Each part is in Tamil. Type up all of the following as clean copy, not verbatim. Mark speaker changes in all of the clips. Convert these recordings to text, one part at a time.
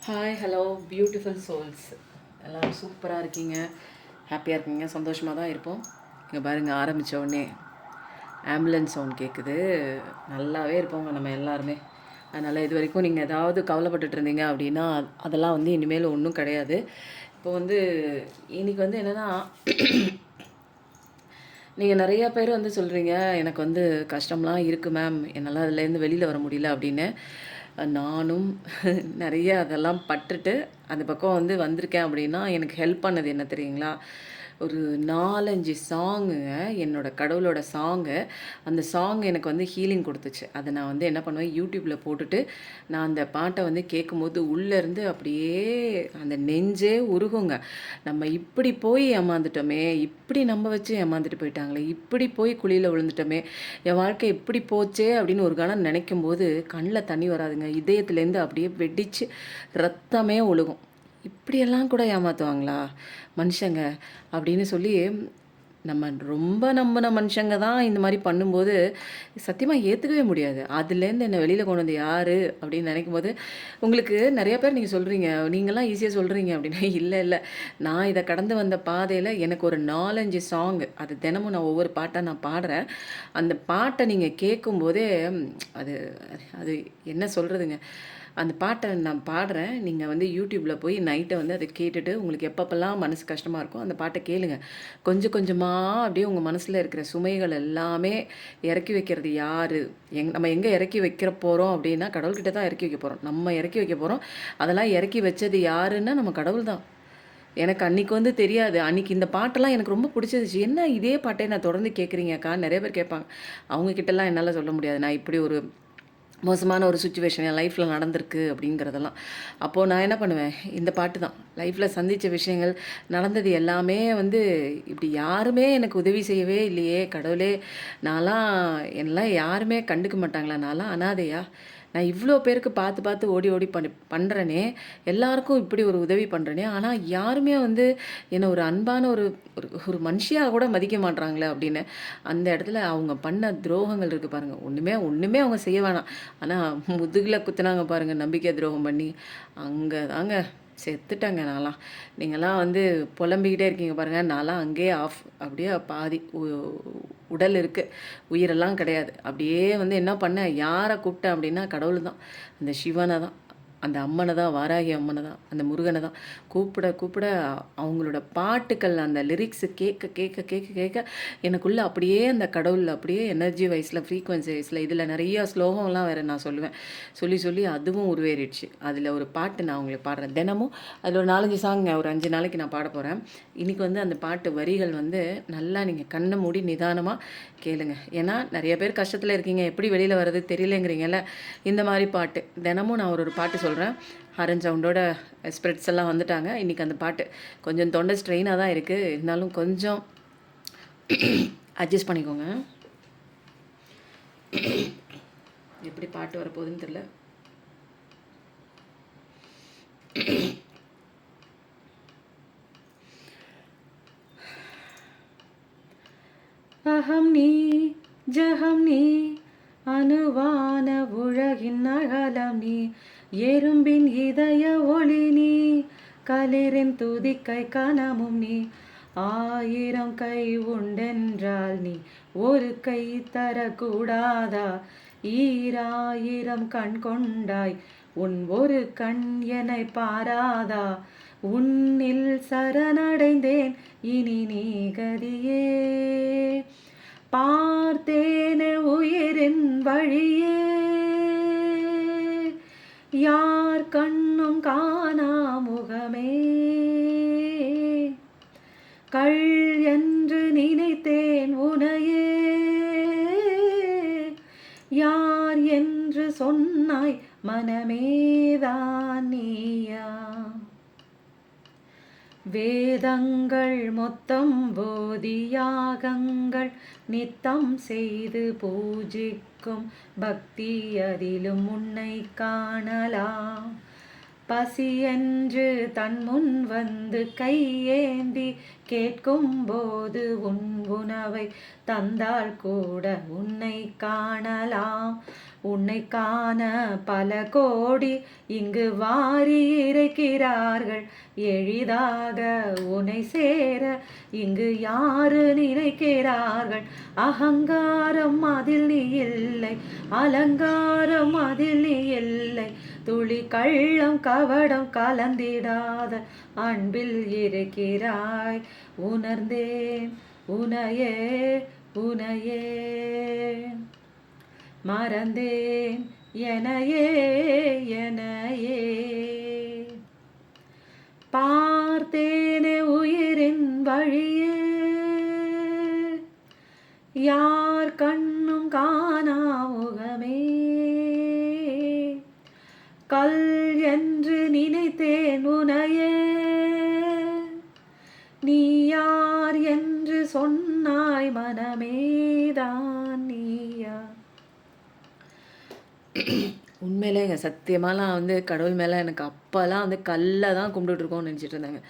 Speaker 1: Hi hello beautiful souls. எல்லோரும் சூப்பராக இருக்கீங்க, ஹாப்பியாக இருக்கீங்க, சந்தோஷமாக தான் இருப்போம். இங்கே பாருங்கள், ஆரம்பித்த உடனே ஆம்புலன்ஸ் சவுண்ட் கேட்குது. நல்லாவே இருப்போங்க நம்ம எல்லாருமே. அதனால் இது வரைக்கும் நீங்கள் ஏதாவது கவலைப்பட்டுட்டு இருந்தீங்க அப்படின்னா அதெல்லாம் வந்து இனிமேல் ஒன்றும் கிடையாது. இப்போ வந்து இன்றைக்கி வந்து என்னென்னா, நீங்கள் நிறையா பேர் வந்து சொல்கிறீங்க, எனக்கு வந்து கஷ்டம்லாம் இருக்குது மேம், என்னால் அதுலேருந்து வெளியில் வர முடியல அப்படின்னு. நானும் நிறைய அதெல்லாம் பட்டுட்டு அந்த பக்கம் வந்து வந்திருக்கேன். அப்படின்னா எனக்கு ஹெல்ப் பண்ணது என்ன தெரியுங்களா? ஒரு 4, 5 சாங்குங்க, என்னோட கடவுளோட சாங்கு. அந்த சாங் எனக்கு வந்து ஹீலிங் கொடுத்துச்சு. அதை நான் வந்து என்ன பண்ணுவேன், யூடியூப்பில் போட்டுட்டு நான் அந்த பாட்டை வந்து கேட்கும்போது உள்ளேருந்து அப்படியே அந்த நெஞ்சே உருகுங்க. நம்ம இப்படி போய் ஏமாந்துட்டோமே, இப்படி நம்ப வச்சு ஏமாந்துட்டு போயிட்டாங்களே, இப்படி போய் குழியில் விழுந்துட்டோமே, என் வாழ்க்கை இப்படி போச்சே அப்படின்னு ஒரு கணம் நினைக்கும் போது கண்ணில் தண்ணி வராதுங்க. இதயத்துலேருந்து அப்படியே வெடித்து ரத்தமே ஒழுகும். இப்படியெல்லாம் கூட ஏமாற்றுவாங்களா மனுஷங்க அப்படின்னு சொல்லி, நம்ம ரொம்ப நம்பின மனுஷங்க தான் இந்த மாதிரி பண்ணும்போது சத்தியமாக ஏற்றுக்கவே முடியாது. அதுலேருந்து என்னை வெளியில் கொண்டு வந்து யார் அப்படின்னு நினைக்கும்போது, உங்களுக்கு நிறைய பேர் நீங்கள் சொல்கிறீங்க, நீங்களாம் ஈஸியாக சொல்கிறீங்க அப்படின்னா, இல்லை இல்லை, நான் இதை கடந்து வந்த பாதையில் எனக்கு ஒரு 4, 5 சாங்கு, அது தினமும் நான் ஒவ்வொரு பாட்டாக நான் பாடுறேன். அந்த பாட்டை நீங்கள் கேட்கும்போதே அது அது என்ன சொல்கிறதுங்க, அந்த பாட்டை நான் பாடுறேன். நீங்கள் வந்து யூடியூப்பில் போய் நைட்டை வந்து அதை கேட்டுட்டு உங்களுக்கு எப்பப்பெல்லாம் மனசு கஷ்டமாக இருக்கோ அந்த பாட்டை கேளுங்க. கொஞ்சம் கொஞ்சமாக அப்படியே உங்கள் மனசில் இருக்கிற சுமைகள் எல்லாமே இறக்கி வைக்கிறது யார்? நம்ம எங்கே இறக்கி வைக்கிற போகிறோம் அப்படின்னா, கடவுள்கிட்ட தான் இறக்கி வைக்க போகிறோம். நம்ம இறக்கி வைக்க போகிறோம். அதெல்லாம் இறக்கி வச்சது யாருன்னா நம்ம கடவுள் தான். எனக்கு அன்றைக்கி வந்து தெரியாது. அன்றைக்கி இந்த பாட்டெல்லாம் எனக்கு ரொம்ப பிடிச்சிருந்துச்சு. என்ன இதே பாட்டை நான் தொடர்ந்து கேட்குறீங்கக்கா? நிறைய பேர் கேட்பாங்க. அவங்கக்கிட்டலாம் என்னால் சொல்ல முடியாது. நான் இப்படி ஒரு மோசமான ஒரு சுச்சுவேஷன் என் லைஃப்பில் நடந்திருக்கு அப்படிங்கிறதெல்லாம். அப்போது நான் என்ன பண்ணுவேன், இந்த பாட்டு தான். லைஃப்பில் சந்தித்த விஷயங்கள் நடந்தது எல்லாமே வந்து இப்படி யாருமே எனக்கு உதவி செய்யவே இல்லையே கடவுளே, நான்லாம் என்னெல்லாம் யாருமே கண்டுக்க மாட்டாங்களா, நான்லாம் அனாதையா, நான் இவ்வளோ பேருக்கு பார்த்து பார்த்து ஓடி ஓடி பண்ணுறேனே, எல்லாருக்கும் இப்படி ஒரு உதவி பண்ணுறேனே, ஆனால் யாருமே வந்து என்னை ஒரு அன்பான ஒரு ஒரு மனுஷியாக கூட மதிக்க மாட்றாங்களே அப்படின்னு. அந்த இடத்துல அவங்க பண்ண துரோகங்கள் இருக்குது பாருங்கள். ஒன்றுமே அவங்க செய்ய வேணாம், ஆனால் முதுகில் குத்துனாங்க பாருங்கள் நம்பிக்கை துரோகம் பண்ணி. அங்கே தாங்க செத்துட்டேங்க நான்லாம். நீங்கள்லாம் வந்து புலம்பிக்கிட்டே இருக்கீங்க பாருங்கள், நான்லாம் அங்கேயே ஆஃப். அப்படியே பாதி உடல் இருக்குது, உயிரெல்லாம் கிடையாது. அப்படியே வந்து என்ன பண்ணேன், யாரை கூப்பிட்டேன் அப்படின்னா கடவுள் தான், அந்த சிவனை தான், அந்த அம்மனை தான், வாராகி அம்மனை தான், அந்த முருகனை தான் கூப்பிட கூப்பிட அவங்களோட பாட்டுக்கள், அந்த லிரிக்ஸு கேட்க கேட்க கேட்க கேட்க எனக்குள்ளே அப்படியே அந்த கடவுள் அப்படியே எனர்ஜி வைஸில், ஃப்ரீக்வன்சி வைஸில், இதில் நிறையா ஸ்லோகம்லாம் வேறு நான் சொல்லுவேன். சொல்லி சொல்லி அதுவும் உருவேறிடுச்சு. அதில் ஒரு பாட்டு நான் உங்களுக்கு பாடுறேன் தினமும். அதில் ஒரு 4, 5 சாங் ஒரு 5 நாளைக்கு நான் பாட போகிறேன். இன்றைக்கி வந்து அந்த பாட்டு வரிகள் வந்து நல்லா நீங்கள் கண்ணை மூடி நிதானமாக கேளுங்க. ஏன்னா நிறைய பேர் கஷ்டத்தில் இருக்கீங்க, எப்படி வெளியில் வர்றது தெரியலங்கிறீங்கல்ல. இந்த மாதிரி பாட்டு தினமும் நான் ஒரு பாட்டு சொல்கிறேன். ஹாரன் சவுண்டோட ஸ்ப்ரெட்ஸ் எல்லாம் வந்துட்டாங்க. இன்றைக்கி அந்த பாட்டு கொஞ்சம் தொண்டை ஸ்ட்ரெயினாக தான் இருக்குது, இருந்தாலும் கொஞ்சம் அட்ஜஸ்ட் பண்ணிக்கோங்க. எப்படி பாட்டு வரப்போகுதுன்னு தெரியல. அகம் நீ ஜகம் நீ அணுவான உலகின் அகலம் நீ, எறும்பின் இதய ஒளி நீ, களிரின் துதிக்கை கனமும் நீ, 1000 கை உண்டென்றால் நீ ஒரு கை தரக்கூடாதா, 1000 கண் கொண்டாய் உன் ஒரு கண் என்னை பாராதா, உன்னில் சரணடைந்தேன் இனி நீ கதியே, பார்த்தேனே உயிரின் வழியே, யார் கண்ணும் காணா முகமே, கள் என்று நினைத்தேன் உனையே, யார் என்று சொன்னாய் மனமேதான் நீயா, வேதங்கள் மொத்தம் போதியாகங்கள் நித்தம் செய்து பூஜிக்கும் பக்தி அதிலும் உன்னை காணலாம்,
Speaker 2: பசி என்று தன் முன் வந்து கையேந்தி கேட்கும்போது உன் உணவை தந்தால் கூட உன்னை காணலாம். உன்னை காண பல கோடி இங்கு வாரி இறைக்கிறார்கள். எளிதாக உன்னை சேர இங்கு யாரு நினைக்கிறார்கள். அகங்காரம் அதில் நீ இல்லை, அலங்காரம் அதில் நீ இல்லை. துளி கள்ளம் கவடம் கலந்திடாத அன்பில் இருக்கிறாய். உணர்ந்தேன் உனையே உனையே, மறந்தேன் எனையே எனையே. பார்த்தேனே உயிரின் வழியே, யார் கண்ணும் காணா முகமே. கல் என்று நினைத்தேன் உனையே, நீ யார் என்று சொன்னாய் மனமேதான் நீயா.
Speaker 1: உண்மையிலேங்க சத்தியமாலாம் வந்து கடவுள் மேலே எனக்கு அப்போல்லாம் வந்து கல்லை தான் கும்பிட்டுருக்கோம்னு நினச்சிட்டு இருந்தாங்க.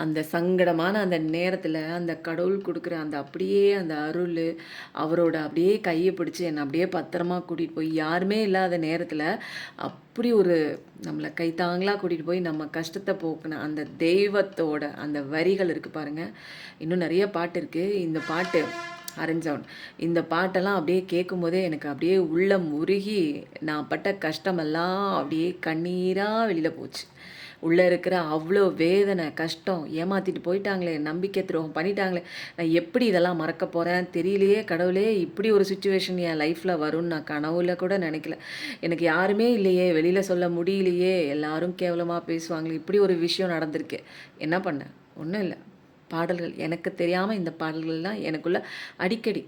Speaker 1: அந்த சங்கடமான அந்த நேரத்தில் அந்த கடவுள் கொடுக்குற அந்த அப்படியே அந்த அருள், அவரோட அப்படியே கையை பிடிச்சி என்னை அப்படியே பத்திரமா கூட்டிகிட்டு போய் யாருமே இல்லாத நேரத்தில் அப்படி ஒரு நம்மளை கைத்தாங்களாக கூட்டிகிட்டு போய் நம்ம கஷ்டத்தை போக்குன அந்த தெய்வத்தோட அந்த வரிகள் இருக்குது பாருங்கள். இன்னும் நிறைய பாட்டு இருக்குது. இந்த பாட்டு அரஞ்சவன் இந்த பாட்டெல்லாம் அப்படியே கேட்கும்போதே எனக்கு அப்படியே உள்ளம் உருகி நான் பட்ட கஷ்டமெல்லாம் அப்படியே கண்ணீராக வெளியில் போச்சு. உள்ளே இருக்கிற அவ்வளோ வேதனை கஷ்டம், ஏமாற்றிட்டு போயிட்டாங்களே, நம்பிக்கை துரோகம் பண்ணிட்டாங்களே, நான் எப்படி இதெல்லாம் மறக்க போகிறேன் தெரியலையே. கடவுளே, இப்படி ஒரு சுச்சுவேஷன் என் லைஃப்பில் வரும்னு நான் கனவுல கூட நினைக்கல. எனக்கு யாருமே இல்லையே, வெளியில் சொல்ல முடியலையே, எல்லாரும் கேவலமாக பேசுவாங்களே, இப்படி ஒரு விஷயம் நடந்திருக்கு. என்ன பண்ணேன்? ஒன்றும் இல்லை. பாடல்கள் எனக்கு தெரியாமல் இந்த பாடல்கள்லாம் எனக்குள்ளே அடிக்கடி.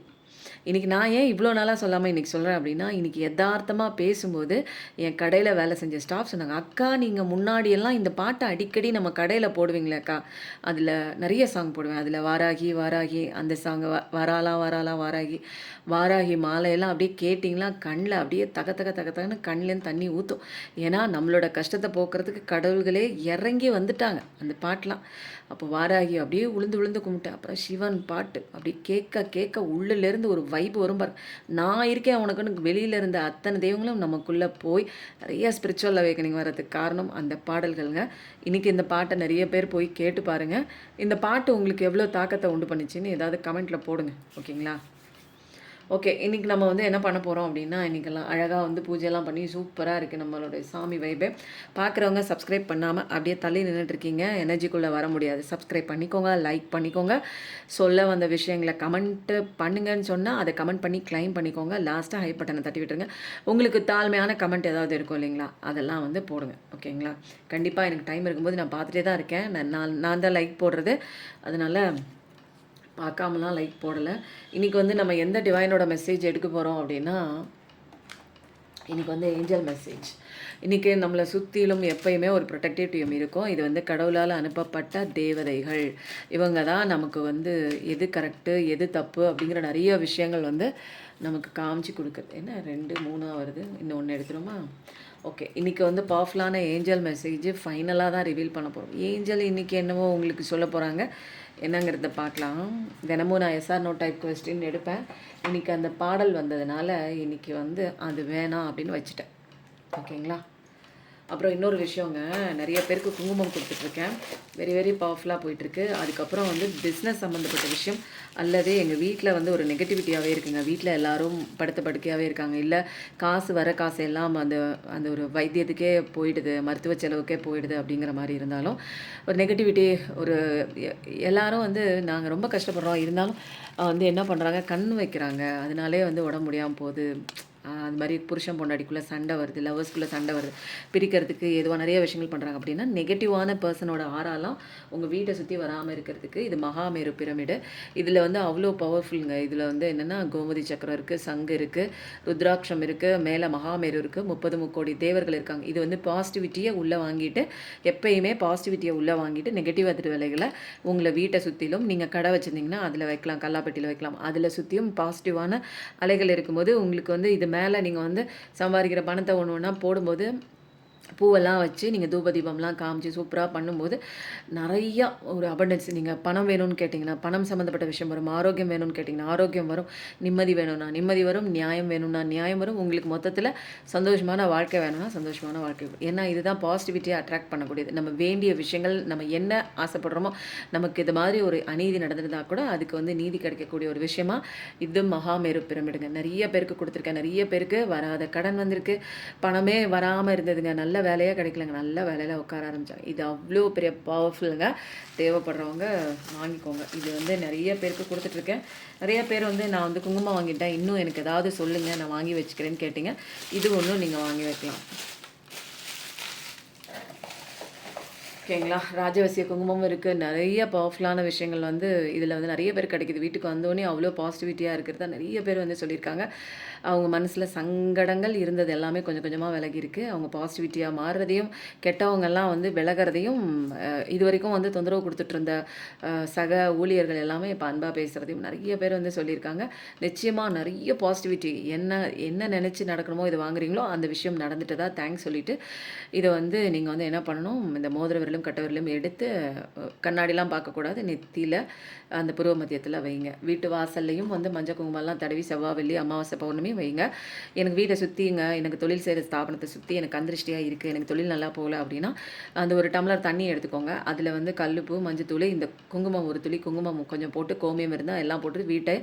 Speaker 1: இன்றைக்கி நான் ஏன் இவ்வளோ நாளாக சொல்லாமல் இன்றைக்கி சொல்கிறேன் அப்படின்னா, இன்றைக்கி யதார்த்தமாக பேசும்போது என் கடையில் வேலை செஞ்ச ஸ்டாஃப் சொன்னாங்க, அக்கா நீங்கள் முன்னாடியெல்லாம் இந்த பாட்டை அடிக்கடி நம்ம கடையில் போடுவீங்களே அக்கா. அதில் நிறைய சாங் போடுவேன். அதில் வாராகி வாராகி அந்த சாங், வராலா வராலா வாராகி வாராகி மாலையெல்லாம் அப்படியே கேட்டிங்களா கண்ணில் அப்படியே தகன்னு கண்ணிலேருந்து தண்ணி ஊற்றும். ஏன்னா நம்மளோட கஷ்டத்தை போக்குறதுக்கு கடவுள்களே இறங்கி வந்துட்டாங்க அந்த பாட்டெலாம். அப்போ வாராகி அப்படியே உளுந்து விழுந்து கும்பிட்டேன். அப்புறம் சிவன் பாட்டு அப்படி கேட்க கேட்க உள்ளிலேருந்து ஒரு வைப்பு வரும் பாரு. நான் இருக்கேன் உனக்குன்னு வெளியில் இருந்த அத்தனை தெய்வங்களும் நமக்குள்ளே போய் நிறைய ஸ்பிரிச்சுவல் அவேக்கனிங் வர்றதுக்கு காரணம் அந்த பாடல்கள்ங்க. இன்றைக்கி இந்த பாட்டை நிறைய பேர் போய் கேட்டு பாருங்கள். இந்த பாட்டு உங்களுக்கு எவ்வளோ தாக்கத்தை உண்டு பண்ணிச்சின்னு ஏதாவது கமெண்ட்டில் போடுங்க. ஓகேங்களா? ஓகே, இன்றைக்கி நம்ம வந்து என்ன பண்ண போகிறோம் அப்படின்னா, இன்றைக்கெல்லாம் அழகாக வந்து பூஜையெல்லாம் பண்ணி சூப்பராக இருக்குது நம்மளுடைய சாமி வைபே. பார்க்குறவங்க சப்ஸ்கிரைப் பண்ணாமல் அப்படியே தள்ளி நின்றுட்டுருக்கீங்க, எனர்ஜிக்குள்ளே வர முடியாது. சப்ஸ்கிரைப் பண்ணிக்கோங்க, லைக் பண்ணிக்கோங்க, சொல்ல வந்த விஷயங்களை கமெண்ட்டு பண்ணுங்கன்னு சொன்னால் அதை கமெண்ட் பண்ணி கிளைம் பண்ணிக்கோங்க. லாஸ்ட்டாக ஹை பட்டனை தட்டி விட்டுருங்க. உங்களுக்கு தாழ்மையான கமெண்ட் ஏதாவது இருக்கும் இல்லைங்களா, அதெல்லாம் வந்து போடுங்க. ஓகேங்களா? கண்டிப்பாக எனக்கு டைம் இருக்கும்போது நான் பார்த்துட்டே தான் இருக்கேன். நான் தான் லைக் போடுறது, அதனால் பார்க்காமலாம் லைக் போடலை. இன்றைக்கி வந்து நம்ம எந்த டிவைனோட மெசேஜ் எடுக்க போகிறோம் அப்படின்னா, இன்றைக்கி வந்து ஏஞ்சல் மெசேஜ். இன்றைக்கி நம்மளை சுற்றிலும் எப்பயுமே ஒரு ப்ரொடெக்டிவ் டீம் இருக்கும். இது வந்து கடவுளால் அனுப்பப்பட்ட தேவதைகள். இவங்க தான் நமக்கு வந்து எது கரெக்டு எது தப்பு அப்படிங்கிற நிறைய விஷயங்கள் வந்து நமக்கு காமிச்சு கொடுக்குறது. என்ன 2 3 வருது, இன்னும் ஒன்று எடுத்துருமா? ஓகே, இன்றைக்கி வந்து பவர்ஃபுல்லான ஏஞ்சல் மெசேஜ் ஃபைனலாக தான் ரிவீல் பண்ண போகிறோம். ஏஞ்சல் இன்றைக்கி என்னவோ உங்களுக்கு சொல்ல போகிறாங்க, என்னங்கிறத பார்க்கலாம். தினமும் நான் எஸ்ஆர் நோ டைப் கொஸ்டின் எடுப்பேன். இன்றைக்கி அந்த பாடல் வந்ததுனால இன்றைக்கி வந்து அது வேணாம் அப்படின்னு வச்சுட்டேன். ஓகேங்களா? அப்புறம் இன்னொரு விஷயங்க, நிறைய பேருக்கு குங்குமம் கொடுத்துட்ருக்கேன். வெரி வெரி பவர்ஃபுல்லாக போயிட்டுருக்கு. அதுக்கப்புறம் வந்து பிஸ்னஸ் சம்மந்தப்பட்ட விஷயம், அல்லது எங்கள் வீட்டில் வந்து ஒரு நெகட்டிவிட்டியாகவே இருக்குங்க. வீட்டில் எல்லோரும் படுத்த படுக்கையாகவே இருக்காங்க. இல்லை காசு வர காசு எல்லாம் அந்த அந்த ஒரு வைத்தியத்துக்கே போயிடுது, மருத்துவ செலவுக்கே போயிடுது அப்படிங்கிற மாதிரி இருந்தாலும் ஒரு நெகட்டிவிட்டி, ஒரு எல்லோரும் வந்து நாங்கள் ரொம்ப கஷ்டப்படுறோம், இருந்தாலும் வந்து என்ன பண்ணுறாங்க, கண் வைக்கிறாங்க. அதனாலே வந்து உடம்பு முடியாமல் போகுது. அது மாதிரி புருஷன் பொண்டாடிக்குள்ளே சண்டை வருது, லவர்ஸ்குள்ளே சண்டை வருது, பிரிக்கிறதுக்கு எதுவாக நிறைய விஷயங்கள் பண்ணுறாங்க. அப்படின்னா நெகட்டிவான பர்சனோட ஆறாலாம் உங்கள் வீட்டை சுற்றி வராமல் இருக்கிறதுக்கு இது மகாமேரு பிரமிடு. இதில் வந்து அவ்வளோ பவர்ஃபுல்லுங்க. இதில் வந்து என்னென்னா கோமதி சக்கரம் இருக்குது, சங்கு இருக்குது, ருத்ராட்சம் இருக்குது, மேலே மகாமேரு இருக்குது, 30 முக்கோடி தேவர்கள் இருக்காங்க. இது வந்து பாசிட்டிவிட்டியை உள்ளே வாங்கிட்டு, எப்பயுமே பாசிட்டிவிட்டியை உள்ளே வாங்கிட்டு நெகட்டிவ் அதிர் வேலைகளை உங்களை வீட்டை சுற்றிலும், நீங்கள் கடை வச்சுருந்தீங்கன்னா அதில் வைக்கலாம், கல்லாப்பட்டியில் வைக்கலாம், அதில் சுற்றியும் பாசிட்டிவான அலைகள் இருக்கும்போது உங்களுக்கு வந்து இது மேலே நீங்கள் வந்து சம்பாதிக்கிற பணத்தை ஒன்று ஒன்றா போடும்போது பூவெல்லாம் வச்சு நீங்கள் தூப தீபம்லாம் காமிச்சு சூப்பராக பண்ணும்போது நிறையா ஒரு அபண்டன்ஸ். நீங்கள் பணம் வேணும்னு கேட்டிங்கன்னா பணம் சம்மந்தப்பட்ட விஷயம் வரும், ஆரோக்கியம் வேணும்னு கேட்டிங்கன்னா ஆரோக்கியம் வரும், நிம்மதி வேணும்னா நிம்மதி வரும், நியாயம் வேணும்னா நியாயம் வரும். உங்களுக்கு மொத்தத்தில் சந்தோஷமான வாழ்க்கை வேணும்னா சந்தோஷமான வாழ்க்கை வரும். ஏன்னா இதுதான் பாசிட்டிவிட்டியை அட்ராக்ட் பண்ணக்கூடியது. நம்ம வேண்டிய விஷயங்கள், நம்ம என்ன ஆசைப்படுறோமோ, நமக்கு இது மாதிரி ஒரு அநீதி நடந்திருந்தால் கூட அதுக்கு வந்து நீதி கிடைக்கக்கூடிய ஒரு விஷயமா இது மகாமேரு பிரமிடுங்க. நிறைய பேருக்கு கொடுத்துருக்கேன், நிறைய பேருக்கு வராத கடன் வந்திருக்கு, பணமே வராமல் இருந்ததுங்க, நல்ல வேலையாக கிடைக்கலங்க, நல்ல வேலையில் உட்கார ஆரம்பித்தாங்க. இது அவ்வளோ பெரிய பவர்ஃபுல்லுங்க. தேவைப்படுறவங்க வாங்கிக்கோங்க. இது வந்து நிறைய பேருக்கு கொடுத்துட்ருக்கேன். நிறைய பேர் வந்து நான் வந்து குங்குமம் வாங்கிட்டேன், இன்னும் எனக்கு ஏதாவது சொல்லுங்கள் நான் வாங்கி வச்சுக்கிறேன்னு கேட்டிங்க. இது ஒன்றும் நீங்கள் வாங்கி வைக்கலாம். ஓகேங்களா? ராஜவசிய குங்குமமும் இருக்குது. நிறைய பவர்ஃபுல்லான விஷயங்கள் வந்து இதில் வந்து நிறைய பேர் கிடைக்குது. வீட்டுக்கு வந்தோடனே அவ்வளோ பாசிட்டிவிட்டியாக இருக்கிறதா நிறைய பேர் வந்து சொல்லியிருக்காங்க. அவங்க மனசில் சங்கடங்கள் இருந்தது எல்லாமே கொஞ்சம் கொஞ்சமாக விலகி இருக்குது. அவங்க பாசிட்டிவிட்டியாக மாறுறதையும், கெட்டவங்கெல்லாம் வந்து விலகிறதையும், இது வரைக்கும் வந்து தொந்தரவு கொடுத்துட்டு இருந்த சக ஊழியர்கள் எல்லாமே இப்போ அன்பாக பேசுகிறதையும் நிறைய பேர் வந்து சொல்லியிருக்காங்க. நிச்சயமாக நிறைய பாசிட்டிவிட்டி, என்ன என்ன நினச்சி நடக்கணுமோ இதை வாங்குறீங்களோ அந்த விஷயம் நடந்துட்டதா தேங்க்ஸ் சொல்லிவிட்டு, இதை வந்து நீங்கள் வந்து என்ன பண்ணணும், இந்த மோதிர விரலும் கட்ட விரலும் எடுத்து கண்ணாடிலாம் பார்க்கக்கூடாது, நெத்தியில் அந்த புருவ மத்தியத்தில் வைங்க. வீட்டு வாசல்லையும் வந்து மஞ்சள் குங்குமம்லாம் தடவி செவ்வாய் வெள்ளி அமாவாசை பௌர்ணமி வைங்க. எனக்கு வீட்டை சுற்றிங்க, எனக்கு தொழில் செய்கிற ஸ்தாபனத்தை சுற்றி எனக்கு கந்திருஷ்டியாக இருக்குது, எனக்கு தொழில் நல்லா போகல அப்படின்னா அந்த ஒரு டம்ளர் தண்ணி எடுத்துக்கோங்க. அதில் வந்து கல்லுப்பு, மஞ்சத்தூள், இந்த குங்குமம் ஒரு துளி, குங்குமம் கொஞ்சம் போட்டு, கோமியம் இருந்தால் எல்லாம் போட்டு வீட்டை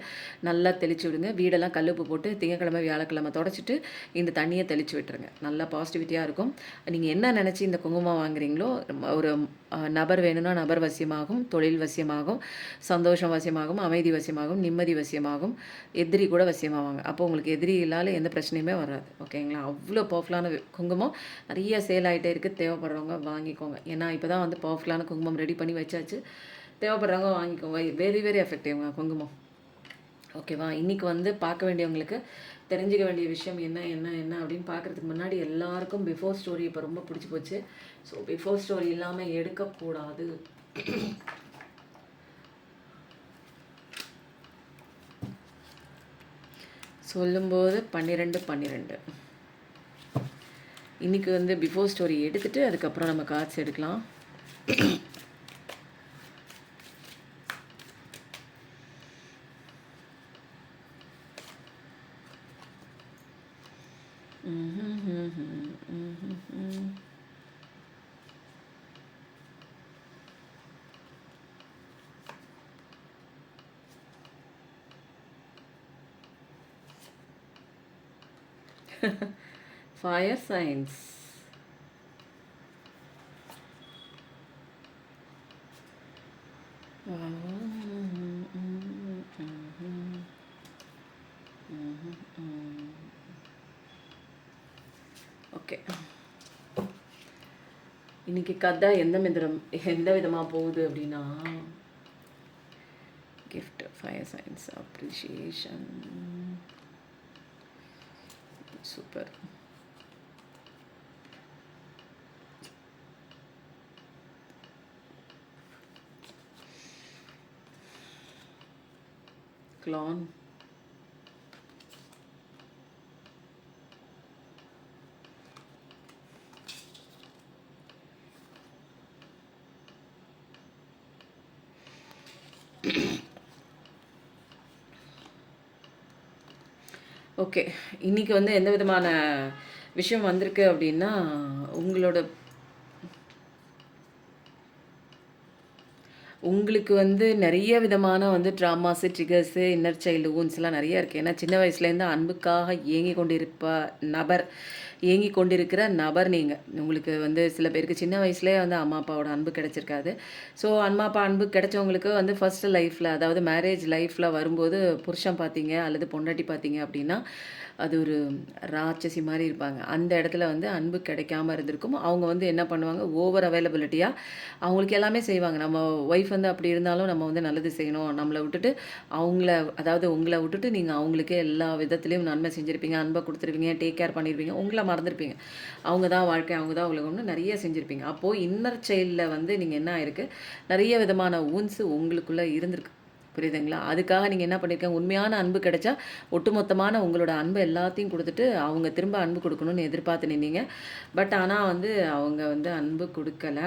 Speaker 1: நல்லா தெளிச்சு விடுங்க. வீடெல்லாம் கல்லுப்பு போட்டு திங்கக்கிழமை வியாழக்கிழமை தொடச்சிட்டு இந்த தண்ணியை தெளித்து விட்டுருங்க. நல்லா பாசிட்டிவிட்டியாக இருக்கும். நீங்கள் என்ன நினச்சி இந்த குங்குமம் வாங்குறீங்களோ, ஒரு நபர் வேணும்னா நபர் வசியமாகும், தொழில் வசியமாகும், சந்தோஷம் வசியமாகும், அமைதி வசியமாகும், நிம்மதி வசியமாகும், எதிரி கூட வசியமாவாங்க. அப்போ உங்களுக்கு எதிரி இல்லாத எந்த பிரச்சனையுமே வராது. ஓகேங்களா? அவ்வளோ பவர்ஃபுல்லான குங்குமம் நிறைய சேல் ஆகிட்டே இருக்குது. தேவைப்படுறவங்க வாங்கிக்கோங்க. ஏன்னா இப்போ தான் வந்து பவர்ஃபுல்லான குங்குமம் ரெடி பண்ணி வச்சாச்சு. தேவைப்படுறவங்க வாங்கிக்கோங்க. வெரி வெரி எஃபெக்டிவ்ங்க குங்குமம். ஓகேவா? இன்றைக்கி வந்து பார்க்க வேண்டியவங்களுக்கு தெரிஞ்சுக்க வேண்டிய விஷயம் என்ன என்ன என்ன அப்படின்னு பார்க்குறதுக்கு முன்னாடி எல்லாருக்கும் பிஃபோர் ஸ்டோரி இப்போ ரொம்ப பிடிச்சி போச்சு. ஸோ பிஃபோர் ஸ்டோரி இல்லாமல் எடுக்கக்கூடாது. சொல்லும்போது 12 இன்றைக்கி வந்து பிஃபோர் ஸ்டோரி எடுத்துகிட்டு அதுக்கப்புறம் நம்ம கார்ட்ஸ் எடுக்கலாம். Fire signs. ஓகே, இன்னைக்கு கதை எந்த விதமாக போகுது அப்படின்னா, gift, fire science, appreciation, super. Clan, okay. இன்றைக்கி வந்து எந்த விதமான விஷயம் வந்திருக்கு அப்படின்னா, உங்களுக்கு வந்து நிறைய விதமான வந்து ட்ராமாஸு, ட்ரிகர்ஸு, இன்னர் சைல்டு வூண்ட்ஸ்லாம் நிறைய இருக்குது. ஏன்னா சின்ன வயசுலேருந்து அன்புக்காக ஏங்கி கொண்டிருக்கிற நபர் நீங்கள். உங்களுக்கு வந்து சில பேருக்கு சின்ன வயசுலேயே வந்து அம்மா அப்பாவோட அன்பு கிடச்சிருக்காது. ஸோ அம்மா அப்பா அன்பு கிடைச்சவங்களுக்கு வந்து ஃபஸ்ட்டு லைஃப்பில், அதாவது மேரேஜ் லைஃப்பில் வரும்போது புருஷன் பார்த்தீங்க அல்லது பொண்டாட்டி பார்த்தீங்க அப்படின்னா அது ஒரு ராட்சசி மாதிரி இருப்பாங்க. அந்த இடத்துல வந்து அன்பு கிடைக்காம இருந்திருக்கும். அவங்க வந்து என்ன பண்ணுவாங்க, ஓவர் அவைலபிலிட்டியாக அவங்களுக்கு எல்லாமே செய்வாங்க. நம்ம ஒய்ஃப் வந்து அப்படி இருந்தாலும் நம்ம வந்து நல்லது செய்யணும், நம்மளை விட்டுட்டு அதாவது உங்களை விட்டுட்டு நீங்கள் அவங்களுக்கே எல்லா விதத்துலேயும் நன்மை செஞ்சுருப்பீங்க, அன்பை கொடுத்துருப்பீங்க, டேக் கேர் பண்ணியிருப்பீங்க, உங்களை மறந்துருப்பீங்க. அவங்க தான் வாழ்க்கை, அவங்க தான் உலகம்னு நிறைய செஞ்சுருப்பீங்க. அப்போது இன்னர் சைல்டில் வந்து நீங்கள் என்ன ஆயிருக்கு, நிறைய விதமான ஊன்ஸு உங்களுக்குள்ளே இருந்திருக்கு. புரியுதுங்களா? அதுக்காக நீங்க என்ன பண்ணியிருக்கீங்க, உண்மையான அன்பு கிடைச்சா, ஒட்டுமொத்தமான உங்களோட அன்பு எல்லாத்தையும் குடுத்துட்டு, அவங்க திரும்ப அன்பு குடுக்கணும்னு எதிர்பார்த்து நின்னீங்க. பட் ஆனா வந்து அவங்க வந்து அன்பு குடுக்கல.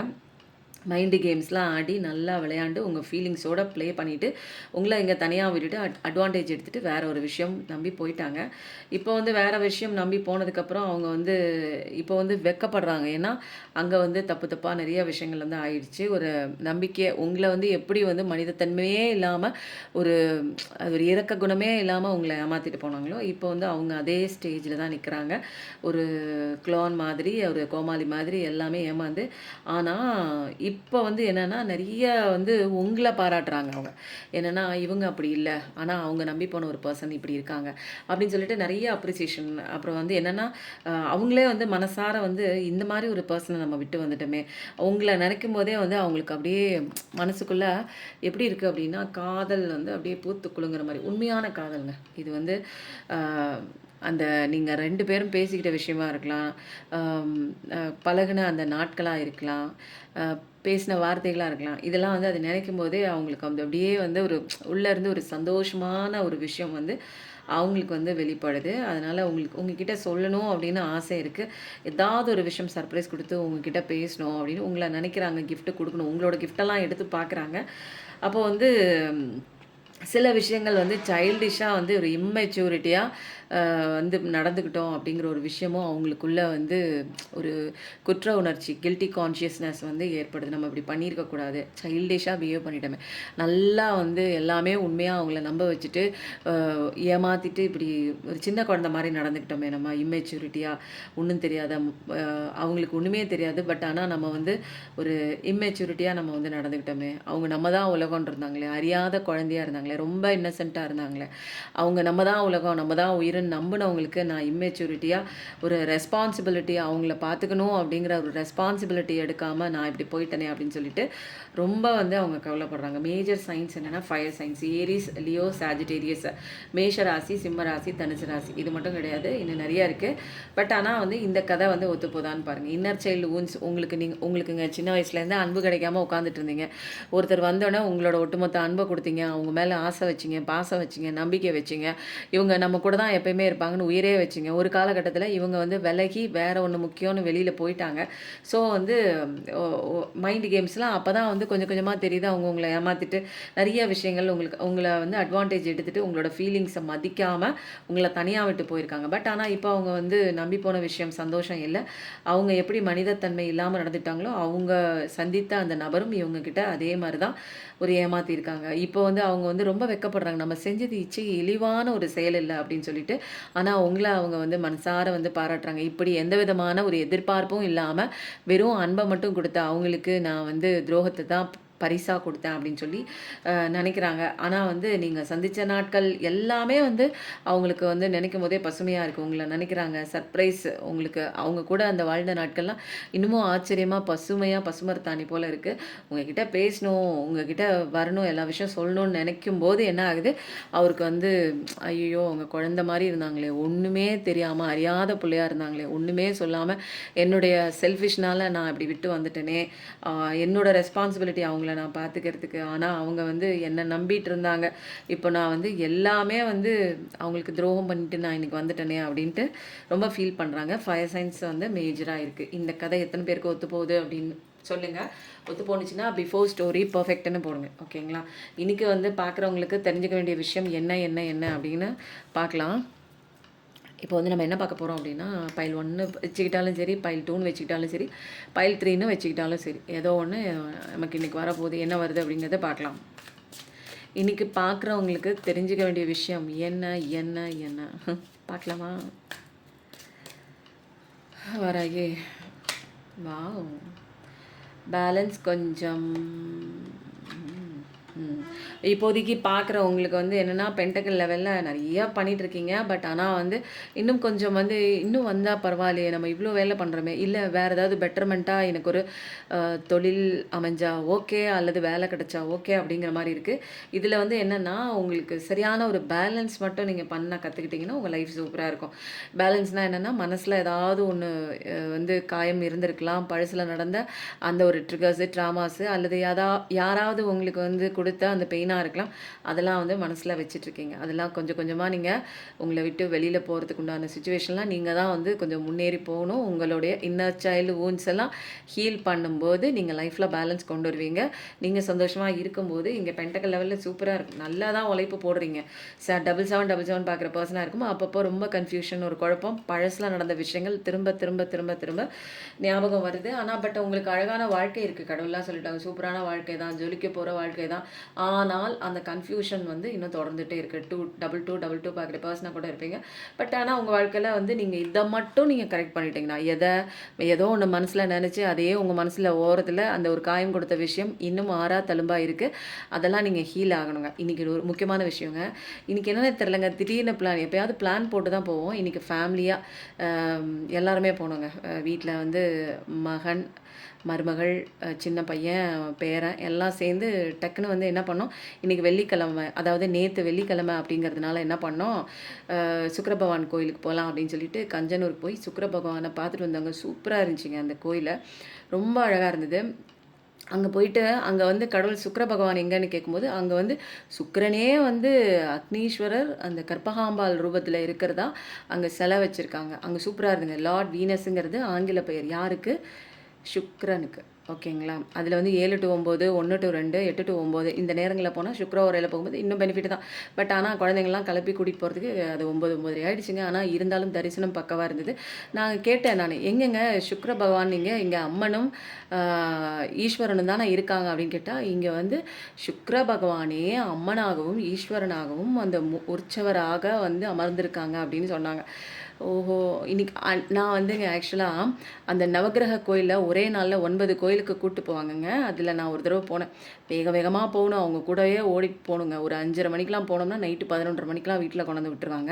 Speaker 1: மைண்டு கேம்ஸ்லாம் ஆடி நல்லா விளையாண்டு உங்கள் ஃபீலிங்ஸோட ப்ளே பண்ணிவிட்டு உங்களை இங்கே தனியாக விட்டுட்டு அட்வான்டேஜ் எடுத்துகிட்டு வேற ஒரு விஷயம் நம்பி போயிட்டாங்க. இப்போ வந்து வேற விஷயம் நம்பி போனதுக்கப்புறம் அவங்க வந்து இப்போ வந்து வெட்கப்படுறாங்க. ஏன்னா அங்கே வந்து தப்பு தப்பாக நிறைய விஷயங்கள் வந்து ஆயிடுச்சு. ஒரு நம்பிக்கை உங்களை வந்து எப்படி வந்து மனிதத்தன்மையே இல்லாமல் ஒரு அது ஒரு இரக்க குணமே இல்லாமல் உங்களை ஏமாற்றிட்டு போனாங்களோ, இப்போ வந்து அவங்க அதே ஸ்டேஜில் தான் நிற்கிறாங்க. ஒரு க்ளோன் மாதிரி, ஒரு கோமாளி மாதிரி எல்லாமே ஏமாந்து. ஆனா, இப்ப வந்து என்னன்னா, நெறைய வந்து உங்கள பாராட்டுறாங்க அவங்க. என்னன்னா, இவங்க அப்படி இல்ல. ஆனா, அவங்க நம்பி போன ஒரு பெர்சன் இப்படி இருக்காங்க. அப்படின்னு சொல்லிட்டு நெறைய அப்ரிசியேஷன். அப்புறம் வந்து என்னன்னா, அவங்களே வந்து மனசார வந்து இந்த மாரி ஒரு பெர்சன நம்ம விட்டு வந்துட்டோமே! உங்கள நெனைக்கும்போதே வந்து அவங்களுக்கு அப்படியே மனசுக்குள்ள எப்படி இருக்கு அப்படின்னா, காதல் வந்து அப்படியே பூத்து குலுங்குற மாரி. உண்மையான காதல்ங்க. இது வந்து அ அந்த நீங்க 2 பேரும் பேசிக்கிட்ட விஷயமா இருக்கலாம். அம் அ பழகுன அந்த நாட்களா இருக்கலாம். அ பேசின வார்த்தைகளா இருக்கலாம். இதெல்லாம் வந்து அத நினைக்கும்போதே அவங்களுக்கு வந்து அப்படியே வந்து ஒரு உள்ள இருந்து ஒரு சந்தோஷமான ஒரு விஷயம் வந்து அவங்களுக்கு வந்து வெளிப்படுது. அதனால உங்களுக்கு உங்ககிட்ட சொல்லணும் அப்படின்னு ஆசை இருக்கு. ஏதாவது ஒரு விஷயம் சர்ப்ரைஸ் குடுத்து உங்ககிட்ட பேசணும் அப்படின்னு உங்கள நினைக்கிறாங்க. கிஃப்ட் குடுக்கணும். உங்களோட கிஃப்ட்டெல்லாம் எடுத்து பார்க்குறாங்க. அப்போ வந்து சில விஷயங்கள் வந்து சைல்டிஷ்ஷா வந்து ஒரு இம்மெச்சூரிட்டியா வந்து நடந்துக்கிட்டோம் அப்படிங்கிற ஒரு விஷயமும் அவங்களுக்குள்ள வந்து ஒரு குற்ற உணர்ச்சி கில்ட்டி கான்ஷியஸ்னஸ் வந்து ஏற்படுது. நம்ம இப்படி பண்ணியிருக்கக்கூடாது. சைல்டிஷ்ஷா பிஹேவ் பண்ணிட்டோமே. நல்லா வந்து எல்லாமே உண்மையா அவங்கள நம்ப வச்சுட்டு, அ ஏமாத்திட்டு இப்படி ஒரு சின்ன குழந்த மாரி நடந்துக்கிட்டோமே நம்ம இம்மெச்சூரிட்டியா. ஒண்ணும் தெரியாத அவங்களுக்கு ஒண்ணுமே தெரியாது. பட் ஆனா நம்ம வந்து ஒரு இம்மெச்சூரிட்டியா நம்ம வந்து நடந்துக்கிட்டோமே. அவங்க நம்ம தான் உலகம்ன்னு இருந்தாங்களே. அறியாத குழந்தையா இருந்தாங்களே. ரொம்ப இன்னசென்ட்டா இருந்தாங்களே. அவங்க நம்ம தான் உலகம், நம்ம தான் உயிருன்னு நம்புனவங்களுக்கு நான் இம்மெச்சூரிட்டியா ஒரு ரெஸ்பான்சிபிலிட்டி அவங்கள பார்த்துக்கணும் அப்படிங்கிற ஒரு ரெஸ்பான்சிபிலிட்டி எடுக்காம நான் இப்படி போயிட்டேனே அப்படின்னு சொல்லிட்டு ரொம்ப வந்து அவங்க கவலைப்படுறாங்க. மேஜர் சைன்ஸ் என்னன்னா fire signs Aries, Leo, Sagittarius, மேஷ ராசி, சிம்ம ராசி, தனுசு ராசி. இது மட்டும் கிடையாது. இன்னும் நிறைய இருக்கு. பட் ஆனா வந்து இந்த கதை வந்து ஒத்துப்போதான்னு பாருங்க. இன்னர் சைல்டு வூண்ட்ஸ் உங்களுக்குங்க சின்ன வயசுலேருந்து அன்பு கிடைக்காம உட்காந்துட்டு இருந்தீங்க. ஒருத்தர் வந்தோடனே உங்களோட ஒட்டுமொத்த அன்பை கொடுத்தீங்க. அவங்க மேலே ஆசை வச்சீங்க, பாசம் வச்சீங்க, நம்பிக்கை வச்சீங்க. இவங்க நம்ம கூட தான் எப்பயுமே இருப்பாங்கன்னு உயிரே வச்சீங்க. ஒரு காலகட்டத்தில் இவங்க வந்து விலகி வேற ஒன்று முக்கியம்னு வெளியில் போயிட்டாங்க. ஸோ வந்து மைண்ட் கேம்ஸ்லாம் அப்போ தான் வந்து கொஞ்சம் கொஞ்சமாக தெரியுது. அவங்க உங்களை ஏமாத்திட்டு நிறைய விஷயங்கள் உங்களை வந்து அட்வான்டேஜ் எடுத்துட்டு உங்களோட ஃபீலிங்ஸை மதிக்காமல் உங்களை தனியாக விட்டு போயிருக்காங்க. பட் ஆனால் இப்போ அவங்க வந்து நம்பி போன விஷயம் சந்தோஷம் இல்லை. அவங்க எப்படி மனிதத்தன்மை இல்லாமல் நடந்துட்டாங்களோ அவங்க சந்தித்த அந்த நபரும் இவங்க கிட்ட அதே மாதிரி தான் ஒரு ஏமாத்தியிருக்காங்க. இப்போ வந்து அவங்க வந்து ரொம்ப வெட்கப்படுறாங்க. நம்ம செஞ்சது இழிவான ஒரு செயல் இல்ல அப்படின்னு சொல்லிட்டு. ஆனா உங்கள அவங்க வந்து மனசார வந்து பாராட்டுறாங்க. இப்படி எந்த விதமான ஒரு எதிர்பார்ப்பும் இல்லாம, வெறும் அன்ப மட்டும் குடுத்த அவங்களுக்கு நான் வந்து துரோகத்த தான் பரிசா குடுத்தேன் அப்படின்னு சொல்லி நெனைக்கிறாங்க. ஆனா வந்து நீங்க சந்திச்ச நாட்கள் எல்லாமே வந்து அவங்களுக்கு வந்து நினைக்கும்போதே பசுமையா இருக்கு. உங்கள நெனைக்கிறாங்க. சர்ப்ரைஸ் உங்களுக்கு அவங்க கூட அந்த வாழ்ந்த நாட்கள்லாம் இன்னமும் ஆச்சரியமா, பசுமையா, பசுமரத்தாணி போல இருக்கு. உங்ககிட்ட பேசணும், உங்ககிட்ட வரணும், எல்லா விஷயம் சொல்லணும்னு நெனைக்கும்போது என்ன ஆகுது, அவருக்கு வந்து ஐயய்யோ! அவங்க குழந்த மாரி இருந்தாங்களே, ஒண்ணுமே தெரியாம அறியாத புள்ளையா இருந்தாங்களே, ஒண்ணுமே சொல்லாம என்னுடைய செல்ஃபிஷ்னால நான் இப்படி விட்டு வந்துட்டேனே, ஆ என்னோட ரெஸ்பான்சிபிலிட்டி அவங்கள நான் பார்த்துக்கிறதுக்கு. ஆனா அவங்க வந்து என்ன நம்பிட்டு இருந்தாங்க. இப்போ நான் வந்து எல்லாமே வந்து அவங்களுக்கு துரோகம் பண்ணிட்டு நான் இன்னைக்கு வந்துட்டேனே அப்படின்ட்டு ரொம்ப ஃபீல் பண்றாங்க. ஃபயர் சைன்ஸ் வந்து மேஜரா இருக்கு. இந்த கதை எத்தன பேருக்கு ஒத்து போகுது அப்படின்னு சொல்லுங்க. ஒத்து போணுச்சுன்னா பிஃபோர் ஸ்டோரி பெர்ஃபெக்ட்ன்னு போடுங்க. ஓகேங்களா? இன்னைக்கு வந்து பார்க்குறவங்களுக்கு தெரிஞ்சுக்க வேண்டிய விஷயம் என்ன அப்படின்னு பார்க்கலாம். இப்போ வந்து நம்ம என்ன பார்க்க போறோம் அப்படின்னா, பைல் 1 வச்சுக்கிட்டாலும் சரி, பைல் 2ன்னு வச்சுக்கிட்டாலும் சரி, பைல் 3ன்னு வச்சுக்கிட்டாலும் சரி, ஏதோ ஒண்ணு நமக்கு இன்னைக்கு வரப்போகுது. என்ன வருது அப்படிங்கிறத பார்க்கலாம். இன்னைக்கு பார்க்குறவங்களுக்கு தெரிஞ்சுக்க வேண்டிய விஷயம் என்ன பார்க்கலாமா? வராகி. வாவ்! பேலன்ஸ் கொஞ்சம் ம். இப்போதைக்கு பார்க்குறவங்களுக்கு வந்து என்னன்னா, பென்டக்கிள் லெவல்ல நெறையா பண்ணிட்டுருக்கீங்க. பட் ஆனா வந்து, இன்னும் கொஞ்சம் வந்து இன்னும் வந்தா பரவாயில்லையே! நம்ம இவ்ளோ வேலை பண்றோமே! இல்ல வேற ஏதாவது பெட்டர்மெண்ட்டா எனக்கு ஒரு தொழில் அமைஞ்சா ஓகே, அல்லது வேலை கிடைச்சா ஓகே அப்படிங்கிற மாரி இருக்கு. இதில வந்து என்னன்னா, உங்களுக்கு சரியான ஒரு பேலன்ஸ் மட்டும் நீங்க பண்ண கத்துக்கிட்டீங்கன்னா, உங்க லைஃப் சூப்பரா இருக்கும். பேலன்ஸ்னா என்னன்னா, மனசுல ஏதாவது ஒண்ணு வந்து காயம் இருந்திருக்கலாம். பழசுல நடந்த அந்த ஒரு ட்ரிகர்ஸு, ட்ராமாஸு அல்லது யாராவது உங்களுக்கு வந்து குடுத்த அந்த பெயினாக இருக்கலாம். அதெல்லாம் வந்து மனசில் வச்சுட்ருக்கீங்க. அதெல்லாம் கொஞ்சம் கொஞ்சமாக நீங்கள் உங்களை விட்டு வெளியில் போகிறதுக்கு உண்டான சுச்சுவேஷன்லாம் நீங்கள் தான் வந்து கொஞ்சம் முன்னேறி போகணும். உங்களுடைய இன்னர் சைல்டு வூண்ட்ஸ் எல்லாம் ஹீல் பண்ணும்போது நீங்கள் லைஃப்பில் பேலன்ஸ் கொண்டு வருவீங்க. நீங்கள் சந்தோஷமாக இருக்கும்போது இங்கே பென்டக்கல் லெவலில் சூப்பராக இருக்கும். நல்லா தான் உழைப்பு போடுறீங்க. 7777 பார்க்குற பர்சனாக இருக்கும். அப்பப்போ ரொம்ப கன்ஃபியூஷன், ஒரு குழப்பம், பழசில் நடந்த விஷயங்கள் திரும்ப திரும்ப திரும்ப திரும்ப ஞாபகம் வருது. ஆனால் பட் உங்களுக்கு அழகான வாழ்க்கை இருக்குது. கடவுளாக சொல்லிட்டாங்க சூப்பரான வாழ்க்கை தான், ஜொலிக்க போகிற வாழ்க்கை தான். ஆனால் அந்த கன்ஃபியூஷன் வந்து இன்னும் தொடர்ந்துகிட்டே இருக்குது. 222 பார்க்குற பர்சனாக கூட இருப்பீங்க. பட் ஆனால் உங்கள் வாழ்க்கையில் வந்து நீங்கள் இதை மட்டும் நீங்கள் கரெக்ட் பண்ணிட்டீங்கன்னா, ஏதோ ஒன்று மனசில் நினச்சி அதையே உங்கள் மனசில் ஓரத்தில் அந்த ஒரு காயம் கொடுத்த விஷயம் இன்னும் ஆறா தழும்பாக இருக்குது. அதெல்லாம் நீங்கள் ஹீல் ஆகணுங்க. இன்றைக்கி ஒரு முக்கியமான விஷயங்க. இன்றைக்கி என்னென்னு தெரிலங்க, திடீர்னு பிளான், எப்போயாவது பிளான் போட்டு தான் போவோம். இன்றைக்கி ஃபேமிலியாக எல்லாருமே போனோங்க. வீட்டில் வந்து மகன், மருமகள், சின்ன பையன், பேரன் எல்லாம் சேர்ந்து டக்குன்னு வந்து என்ன பண்ணோம், இன்றைக்கி வெள்ளிக்கிழமை, அதாவது நேற்று வெள்ளிக்கிழமை அப்படிங்கிறதுனால என்ன பண்ணோம், சுக்கிர பகவான் கோயிலுக்கு போகலாம் அப்படின்னு சொல்லிட்டு கஞ்சனூருக்கு போய் சுக்கிர பகவானை பார்த்துட்டு வந்தாங்க. சூப்பராக இருந்துச்சுங்க அந்த கோயிலை, ரொம்ப அழகாக இருந்தது. அங்கே போயிட்டு அங்கே வந்து கடவுள் சுக்கிர பகவான் எங்கன்னு கேட்கும்போது அங்கே வந்து சுக்கிரனே வந்து அக்னீஸ்வரர் அந்த கற்பகாம்பாள் ரூபத்தில் இருக்கிறதா அங்கே சிலை வச்சுருக்காங்க. அங்கே சூப்பராக இருந்துங்க. லார்ட் வீனஸுங்கிறது ஆங்கில பெயர் யாருக்கு, சுக்கிரனுக்கு. ஓகேங்களா. அதில் வந்து 7 to 9, 1 to 2, 8 to 9 இந்த நேரங்களில் போனால் சுக்கிர ஓரையில் போகும்போது இன்னும் பெனிஃபிட் தான். பட் ஆனால் குழந்தைங்கள்லாம் கிளப்பி கூட்டிகிட்டு போகிறதுக்கு அது 9 ஆகிடுச்சுங்க. ஆனால் இருந்தாலும் தரிசனம் பக்கவாக இருந்தது. நான் கேட்டேன், நான் எங்கெங்க சுக்கிர பகவான் நீங்கள் இங்கே அம்மனும் ஈஸ்வரனும் தானே இருக்காங்க அப்படின்னு கேட்டால், இங்கே வந்து சுக்கிர பகவானே அம்மனாகவும் ஈஸ்வரனாகவும் அந்த உற்சவராக வந்து அமர்ந்திருக்காங்க அப்படின்னு சொன்னாங்க. ஓஹோ! இன்னைக்கு நான் வந்துங்க ஆக்சுவலாக அந்த நவக்கிரக கோயிலில் ஒரே நாளில் 9 கோயிலுக்கு கூப்பிட்டு போவாங்கங்க. அதில் நான் ஒரு தடவை போனேன். வேகமாக போகணும், அவங்க கூடவே ஓடி போகணுங்க. ஒரு 5:30 மணிக்கெலாம் போனோம்னா நைட்டு 11:30 மணிக்கெலாம் வீட்டில் கொண்டு வந்து விட்டுருவாங்க.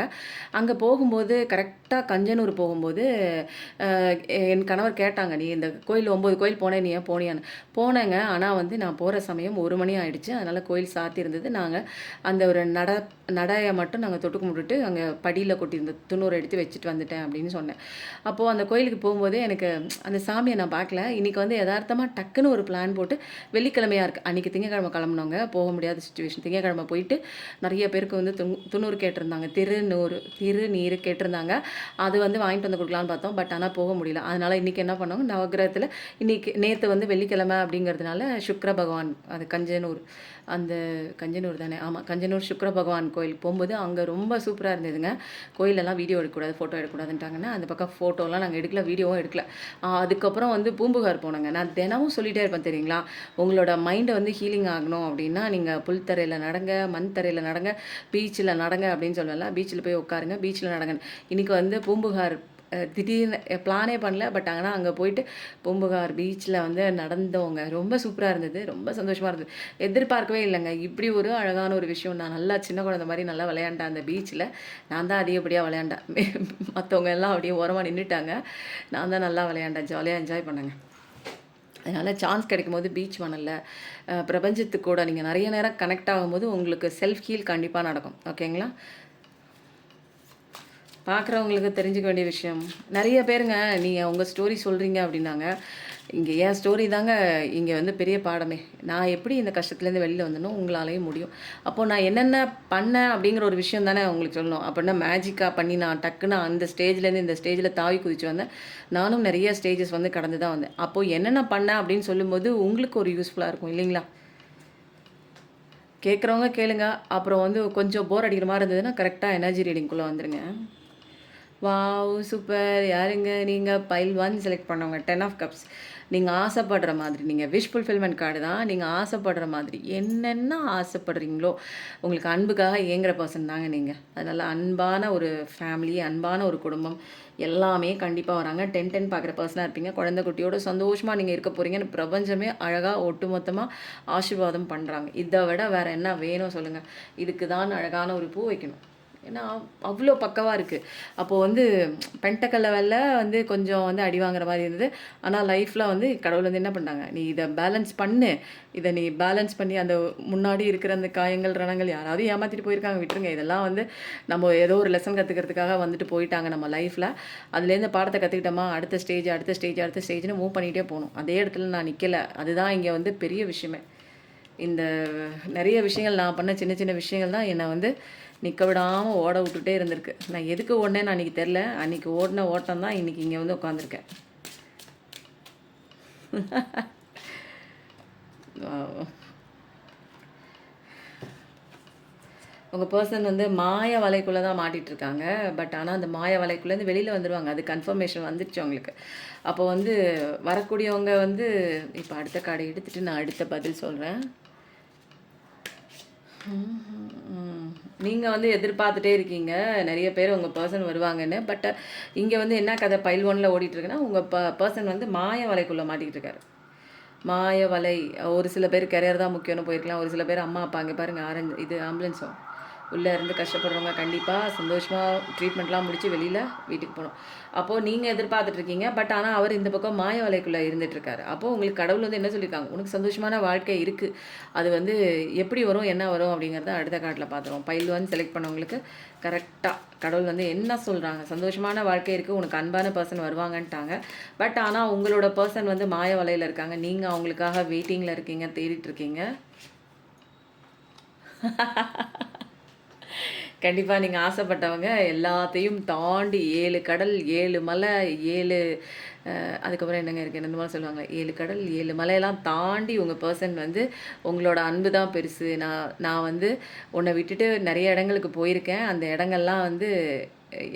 Speaker 1: அங்கே போகும்போது கரெக்டாக கஞ்சனூர் போகும்போது என் கணவர் கேட்டாங்க, நீ இந்த கோயில் 9 கோயில் போனேன், நீ ஏன் போனியான்னு. போனேங்க. ஆனால் வந்து நான் போகிற சமயம் 1 மணி ஆகிடுச்சு. அதனால் கோயில் சாத்தி இருந்தது. நாங்கள் அந்த ஒரு நடையை மட்டும் நாங்கள் தொட்டு கும்பிட்டுட்டு அங்கே படியில் கொட்டியிருந்த துண்ணூறு எடுத்து வச்சுட்டு வந்துட்டேன் அப்படின்னு சொன்னேன். அப்போது அந்த கோயிலுக்கு போகும்போது எனக்கு அந்த சாமியை நான் பார்க்கல. இன்றைக்கி வந்து யதார்த்தமாக டக்குன்னு ஒரு பிளான் போட்டு வெள்ளிக்கிழமையாக இருக்குது. அன்றைக்கி திங்கக்கிழமை கிளம்புனவங்க, போக முடியாத சுச்சுவேஷன். திங்கக்கிழமை போயிட்டு நிறைய பேருக்கு வந்து துண்ணூறு கேட்டிருந்தாங்க, திருநீர் கேட்டிருந்தாங்க. அது வந்து வாங்கிட்டு வந்து கொடுக்கலான்னு பார்த்தோம். பட் ஆனால் போக முடியல. அதனால் இன்றைக்கி என்ன பண்ணோங்க, நவகிரகத்தில் நேற்று வந்து வெள்ளிக்கிழமை அப்படிங்கிறதுனால சுக்கிர பகவான், அது கஞ்சனூர் தானே, ஆமாம், கஞ்சனூர் சுக்கிர பகவான் கோயிலுக்கு போகும்போது அங்கே ரொம்ப சூப்பராக இருந்ததுங்க. கோயிலெல்லாம் வீடியோ எடுக்கக்கூடாது, ஃபோட்டோ எடுக்கக்கூடாதுன்ட்டாங்கன்னா அந்த பக்கம் ஃபோட்டோலாம் நாங்கள் எடுக்கல, வீடியோவும் எடுக்கல. அதுக்கப்புறம் வந்து பூம்புகார் போனோங்க. நான் தினமும் சொல்லிகிட்டே இருப்பேன் தெரியுங்களா, உங்களோட மைண்டை வந்து ஹீலிங் ஆகணும் அப்படின்னா நீங்கள் புல் தரையில் நடங்க, மண் தரையில் நடங்க, பீச்சில் நடங்க அப்படின்னு சொல்லலாம். பீச்சில் போய் உட்காருங்க, பீச்சில் நடங்க. இன்றைக்கி வந்து பூம்புகார் திடீர்னு பிளானே பண்ணல. பட் ஆனால் அங்கே போயிட்டு பூம்புகார் பீச்சில் வந்து நடந்தவங்க ரொம்ப சூப்பராக இருந்தது, ரொம்ப சந்தோஷமாக இருந்தது. எதிர்பார்க்கவே இல்லைங்க இப்படி ஒரு அழகான ஒரு விஷயம். நான் நல்லா சின்ன குழந்தை மாதிரி நல்லா விளையாண்டேன் அந்த பீச்சில். நான் தான் அதிகப்படியாக விளையாண்டேன். மற்றவங்க எல்லாம் அப்படியே ஓரமாக நின்றுட்டாங்க. நான் தான் நல்லா விளையாண்டேன், ஜாலியாக என்ஜாய் பண்ணேங்க. அதனால் சான்ஸ் கிடைக்கும் போது பீச் மணலில் பிரபஞ்சத்துக்கு கூட நீங்கள் நிறைய நேரம் கனெக்ட் ஆகும்போது உங்களுக்கு செல்ஃப் ஹீல் கண்டிப்பாக நடக்கும். ஓகேங்களா. பார்க்குறவங்களுக்கு தெரிஞ்சுக்க வேண்டிய விஷயம் நிறைய பேருங்க, நீங்கள் உங்கள் ஸ்டோரி சொல்கிறீங்க அப்படின்னாங்க. இங்கே என் ஸ்டோரி தாங்க இங்கே வந்து பெரிய பாடமே. நான் எப்படி இந்த கஷ்டத்துலேருந்து வெளியில் வந்தனோ உங்களாலேயும் முடியும். அப்போது நான் என்னென்ன பண்ணேன் அப்படிங்கிற ஒரு விஷயம் தானே உங்களுக்கு சொல்லணும். அப்படின்னா மேஜிக்காக பண்ணி நான் டக்குன்னு அந்த ஸ்டேஜ்லேருந்து இந்த ஸ்டேஜில் தாவி குதிச்சு வந்தேன். நானும் நிறைய ஸ்டேஜஸ் வந்து கடந்து தான் வந்தேன். அப்போது என்னென்ன பண்ணேன் அப்படின்னு சொல்லும்போது உங்களுக்கு ஒரு யூஸ்ஃபுல்லாக இருக்கும் இல்லைங்களா. கேட்குறவங்க கேளுங்க. அப்புறம் வந்து கொஞ்சம் போர் அடிக்கிற மாதிரி இருந்ததுன்னா கரெக்டாக எனர்ஜி ரீடிங்குள்ளே வந்துடுங்க. Wow super. யாருங்க நீங்கள்? பைல் 1 செலக்ட் பண்ணவங்க, 10 ஆஃப் கப்ஸ். நீங்கள் ஆசைப்படுற மாதிரி, நீங்கள் விஷ் ஃபுல்ஃபில்மெண்ட் கார்டு தான். நீங்கள் ஆசைப்படுற மாதிரி என்னென்ன ஆசைப்படுறீங்களோ, உங்களுக்கு அன்புக்காக ஏங்குற பர்சன் தாங்க நீங்கள். அதனால் அன்பான ஒரு ஃபேமிலி, அன்பான ஒரு குடும்பம் எல்லாமே கண்டிப்பாக வராங்க. 10 பார்க்குற பர்சனாக இருப்பீங்க. குழந்தை குட்டியோட சந்தோஷமாக நீங்கள் இருக்க போகிறீங்கன்னு பிரபஞ்சமே அழகாக ஒட்டுமொத்தமாக ஆசீர்வாதம் பண்ணுறாங்க. இதை விட வேறு என்ன வேணும் சொல்லுங்கள். இதுக்கு தான் அழகான ஒரு பூ வைக்கணும். ஏன்னா அவ்வளோ பக்கவாக இருக்குது. அப்போது வந்து பென்டக்கல் லெவலில் வந்து கொஞ்சம் வந்து அடி வாங்குற மாதிரி இருந்தது. ஆனால் லைஃப்பில் வந்து கடவுள் வந்து என்ன பண்ணாங்க, நீ இதை பேலன்ஸ் பண்ணு, இதை நீ பேலன்ஸ் பண்ணி அந்த முன்னாடி இருக்கிற அந்த காயங்கள் ரணங்கள் யாராவது ஏமாற்றிட்டு போயிருக்காங்க, விட்டுருங்க. இதெல்லாம் வந்து நம்ம ஏதோ ஒரு லெசன் கற்றுக்கிறதுக்காக வந்துட்டு போயிட்டாங்க நம்ம லைஃப்பில். அதுலேருந்து பாடத்தை கற்றுக்கிட்டோமா, அடுத்த ஸ்டேஜ்னு மூவ் பண்ணிகிட்டே போகணும். அதே இடத்துல நான் நிற்கலை. அதுதான் இங்கே வந்து பெரிய விஷயமே. இந்த நிறைய விஷயங்கள் நான் பண்ண சின்ன சின்ன விஷயங்கள் தான் என்னை வந்து நிற்க விடாமல் ஓட விட்டுட்டே இருந்திருக்கு. நான் எதுக்கு ஓடினேன்னு அன்றைக்கி தெரில. அன்றைக்கி ஓடின ஓட்டம் தான் இன்றைக்கி இங்கே வந்து உட்காந்துருக்கேன். உங்கள் பர்சன் வந்து மாய வலைக்குள்ளே தான் மாட்டிகிட்டு இருக்காங்க. பட் ஆனால் அந்த மாய வலைக்குள்ளேருந்து வெளியில் வந்துடுவாங்க. அது கன்ஃபர்மேஷன் வந்துடுச்சு அவங்களுக்கு. அப்போ வந்து வரக்கூடியவங்க வந்து இப்போ அடுத்த கார்டை எடுத்துகிட்டு நான் அடுத்த பதில் சொல்கிறேன். நீங்கள் வந்து எதிர்பார்த்துட்டே இருக்கீங்க நிறைய பேர் உங்கள் பர்சன் வருவாங்கன்னு. பட் இங்கே வந்து என்ன கதை பைல் 1ல் ஓடிட்டுருக்குன்னா, உங்கள் பர்சன் வந்து மாய வலைக்குள்ளே மாட்டிக்கிட்டு இருக்காரு. மாய வலை. ஒரு சில பேர் கெரியர் தான் முக்கியம்னு போயிருக்கலாம். ஒரு சில பேர் அம்மா அப்பா அங்கே பாருங்கள் ஆரஞ்சு இது ஆம்புலன்ஸும் உள்ளே இருந்து கஷ்டப்படுறவங்க கண்டிப்பாக சந்தோஷமாக ட்ரீட்மெண்ட்லாம் முடித்து வெளியில் வீட்டுக்கு போகணும். அப்போது நீங்கள் எதிர்பார்த்துட்ருக்கீங்க. பட் ஆனால் அவர் இந்த பக்கம் மாய வலைக்குள்ளே இருந்துகிட்ருக்காரு. அப்போது உங்களுக்கு கடவுள் வந்து என்ன சொல்லியிருக்காங்க, உனக்கு சந்தோஷமான வாழ்க்கை இருக்குது. அது வந்து எப்படி வரும் என்ன வரும் அப்படிங்கிறத அடுத்த கார்டில் பார்த்துருவோம். பைல் 1 செலக்ட் பண்ணவங்களுக்கு கரெக்டாக கடவுள் வந்து என்ன சொல்கிறாங்க, சந்தோஷமான வாழ்க்கை இருக்குது, உனக்கு அன்பான பர்சன் வருவாங்கன்ட்டாங்க. பட் ஆனால் உங்களோட பர்சன் வந்து மாய வலையில் இருக்காங்க. நீங்கள் அவங்களுக்காக வெயிட்டிங்கில் இருக்கீங்க, தேடிட்டுருக்கீங்க. கண்டிப்பாக நீங்கள் ஆசைப்பட்டவங்க எல்லாத்தையும் தாண்டி 7 கடல் 7 மலை 7 அதுக்கப்புறம் என்னங்க இருக்குது என்னென்ன மாதிரி சொல்லுவாங்க, 7 கடல் 7 மலையெல்லாம் தாண்டி உங்கள் பர்சன் வந்து உங்களோட அன்பு தான் பெருசு. நான் வந்து உன்னை விட்டுட்டு நிறைய இடங்களுக்கு போயிருக்கேன். அந்த இடங்கள்லாம் வந்து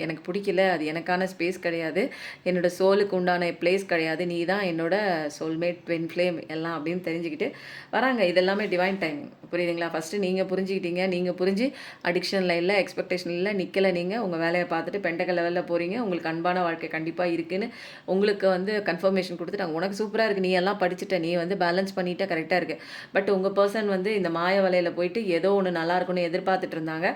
Speaker 1: எனக்கு பிடிக்கல. அது எனக்கான ஸ்பேஸ் கிடையாது. என்னோடய சோலுக்கு உண்டான பிளேஸ் கிடையாது. நீ தான் என்னோடய சோல்மேட் ட்வின் ஃப்ளேம் எல்லாம் அப்படின்னு தெரிஞ்சுக்கிட்டு வராங்க. இதெல்லாமே டிவைன் டைமிங். புரியுதுங்களா? ஃபஸ்ட்டு நீங்கள் புரிஞ்சுக்கிட்டீங்க. நீங்கள் புரிஞ்சு அடிக்ஷனில் இல்லை, எக்ஸ்பெக்டேஷன் இல்லை, நிற்கலை. நீங்கள் உங்கள் வேலையை பார்த்துட்டு பெண்டக்கல் லெவலில் போகிறீங்க. உங்களுக்கு அன்பான வாழ்க்கை கண்டிப்பாக இருக்குதுன்னு உங்களுக்கு வந்து கன்ஃபர்மேஷன் கொடுத்துட்டாங்க. உனக்கு சூப்பராக இருக்குது, நீ எல்லாம் படிச்சுட்ட, நீ வந்து பேலன்ஸ் பண்ணிட்ட, கரெக்டாக இருக்குது. பட் உங்கள் பர்சன் வந்து இந்த மாய வலையில் போயிட்டு ஏதோ ஒன்று நல்லா இருக்குன்னு எதிர்பார்த்துட்டு இருந்தாங்க.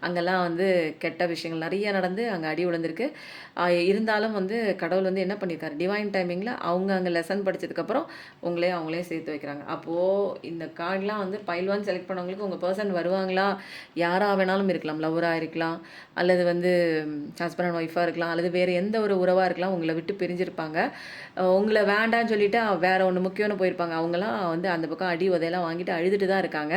Speaker 1: அங்கெல்லாம் வந்து கெட்ட விஷயங்கள் நிறைய நடந்து அங்கே அடி விழுந்திருக்கு. இருந்தாலும் வந்து கடவுள் வந்து என்ன பண்ணியிருக்காரு, டிவைன் டைமிங்கில் அவங்க அங்கே லெசன் படித்ததுக்கப்புறம் அவங்களே சேர்த்து வைக்கிறாங்க. அப்போது இந்த கார்டெலாம் வந்து பைல் 1 செலக்ட் பண்ணவங்களுக்கு உங்கள் பர்சன் வருவாங்களா, யாராக வேணாலும் இருக்கலாம். லவ்வராக இருக்கலாம், அல்லது வந்து ஹஸ்பண்ட் அண்ட் ஒய்ஃபாக இருக்கலாம், அல்லது வேறு எந்த ஒரு உறவாக இருக்கலாம். உங்களை விட்டு பிரிஞ்சிருப்பாங்க. உங்களை வேண்டான்னு சொல்லிவிட்டு வேறு ஒன்று முக்கியம்னு போயிருப்பாங்க. அவங்களாம் வந்து அந்த பக்கம் அடி உதையெல்லாம் வாங்கிட்டு அழுதுட்டு தான் இருக்காங்க.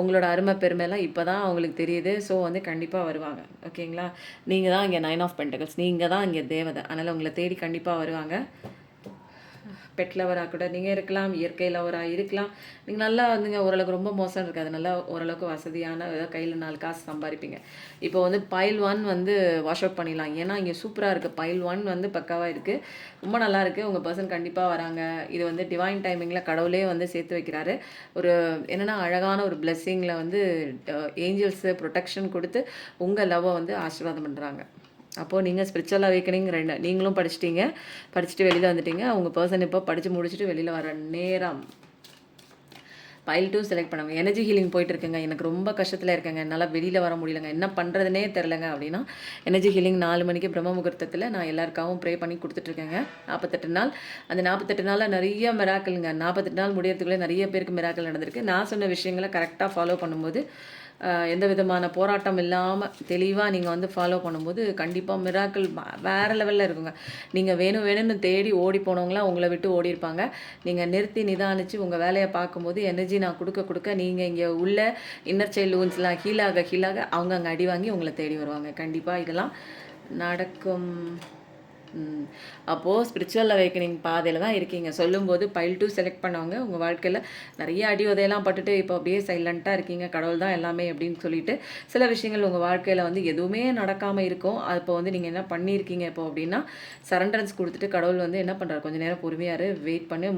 Speaker 1: உங்களோட அருமை பெருமைலாம் இப்போ தான் அவங்களுக்கு தெரியுது. ஸோ வந்து கண்டிப்பாக வருவாங்க. ஓகேங்களா? நீங்கள் தான் இங்கே 9 ஆஃப் பென்டக்கிள்ஸ், நீங்கள் தான் இங்கே தேவதை. அதனால் உங்களை தேடி கண்டிப்பாக வருவாங்க. பெட் லவராக கூட நீங்கள் இருக்கலாம், இயற்கை லவராக இருக்கலாம். நீங்கள் நல்லா வந்துங்க ஓரளவுக்கு ரொம்ப மோசம் இருக்காது, நல்லா ஓரளவுக்கு வசதியான ஏதாவது கையில் 4 காசு சம்பாதிப்பீங்க. இப்போ வந்து பைல் 1 வந்து வாஷ் அவுட் பண்ணிடலாம். ஏன்னா இங்கே சூப்பராக இருக்குது. பைல் 1 வந்து பக்காவாக இருக்குது, ரொம்ப நல்லா இருக்குது. உங்கள் பர்சன் கண்டிப்பாக வராங்க. இது வந்து டிவைன் டைமிங்கில் கடவுளே வந்து சேர்த்து வைக்கிறாரு. ஒரு என்னென்னா அழகான ஒரு பிளெஸ்ஸிங்கில் வந்து ஏஞ்சல்ஸு ப்ரொடெக்ஷன் கொடுத்து உங்கள் லவ்வை வந்து ஆசீர்வாதம் பண்ணுறாங்க. அப்போது நீங்கள் ஸ்பிரிச்சுவல் அவேக்கனிங் 2 நீங்களும் படிச்சிட்டிங்க, படிச்சுட்டு வெளியில் வந்துட்டீங்க. உங்கள் பர்சன் இப்போ படித்து முடிச்சுட்டு வெளியில் வர நேரம். பைல் 2 செலக்ட் பண்ணுங்க. எனர்ஜி ஹீலிங் போயிட்டு இருக்குங்க, எனக்கு ரொம்ப கஷ்டத்தில் இருக்கேங்க, என்னால் வெளியில் வர முடியலங்க, என்ன பண்ணுறதுனே தெரிலங்க அப்படின்னா, எனர்ஜி ஹீலிங் 4 மணிக்கு பிரம்ம முகூர்த்தத்தில் நான் எல்லாருக்காகவும் ப்ரே பண்ணி கொடுத்துட்ருக்கேங்க. 48 நாள். அந்த 48 நாளில் நிறைய மிராக்கலுங்க. 48 நாள் முடியறதுக்குள்ளே நிறைய பேருக்கு மிராக்கல் நடந்திருக்கு. நான் சொன்ன விஷயங்களை கரெக்டாக ஃபாலோ பண்ணும்போது, எந்த விதமான போராட்டம் இல்லாமல் தெளிவாக நீங்கள் வந்து ஃபாலோ பண்ணும்போது கண்டிப்பாக மிராக்கிள் வேறு லெவலில் இருக்குங்க. நீங்கள் வேணும்னு தேடி ஓடி போனவங்களாம் உங்களை விட்டு ஓடி இருப்பாங்க. நீங்கள் நிறுத்தி நிதானித்து உங்கள் வேலையை பார்க்கும்போது எனர்ஜி நான் கொடுக்க நீங்கள் இங்கே உள்ள இன்னர் சைல்டு வூண்ட்ஸ்லாம் ஹீலாக அவங்க அங்கே அடி வாங்கி உங்களை தேடி வருவாங்க. கண்டிப்பாக இதெல்லாம் நடக்கும். அப்போது ஸ்பிரிச்சுவல் அவேக்கனிங் பாதையில் தான் இருக்கீங்க. சொல்லும்போது பைல் 2 செலக்ட் பண்ணவங்க உங்கள் வாழ்க்கையில் நிறைய அடி உதையெல்லாம் பட்டுட்டு இப்போ அப்படியே சைலண்ட்டாக இருக்கீங்க. கடவுள் தான் எல்லாமே அப்படின்னு சொல்லிட்டு சில விஷயங்கள் உங்கள் வாழ்க்கையில் வந்து எதுவுமே நடக்காமல் இருக்கும். அப்போ வந்து நீங்கள் என்ன பண்ணியிருக்கீங்க இப்போ அப்படின்னா, சரண்டரன்ஸ் கொடுத்துட்டு கடவுள் வந்து என்ன பண்ணுறாரு, கொஞ்சம் நேரம் பொறுமையாரு, வெயிட் பண்ணி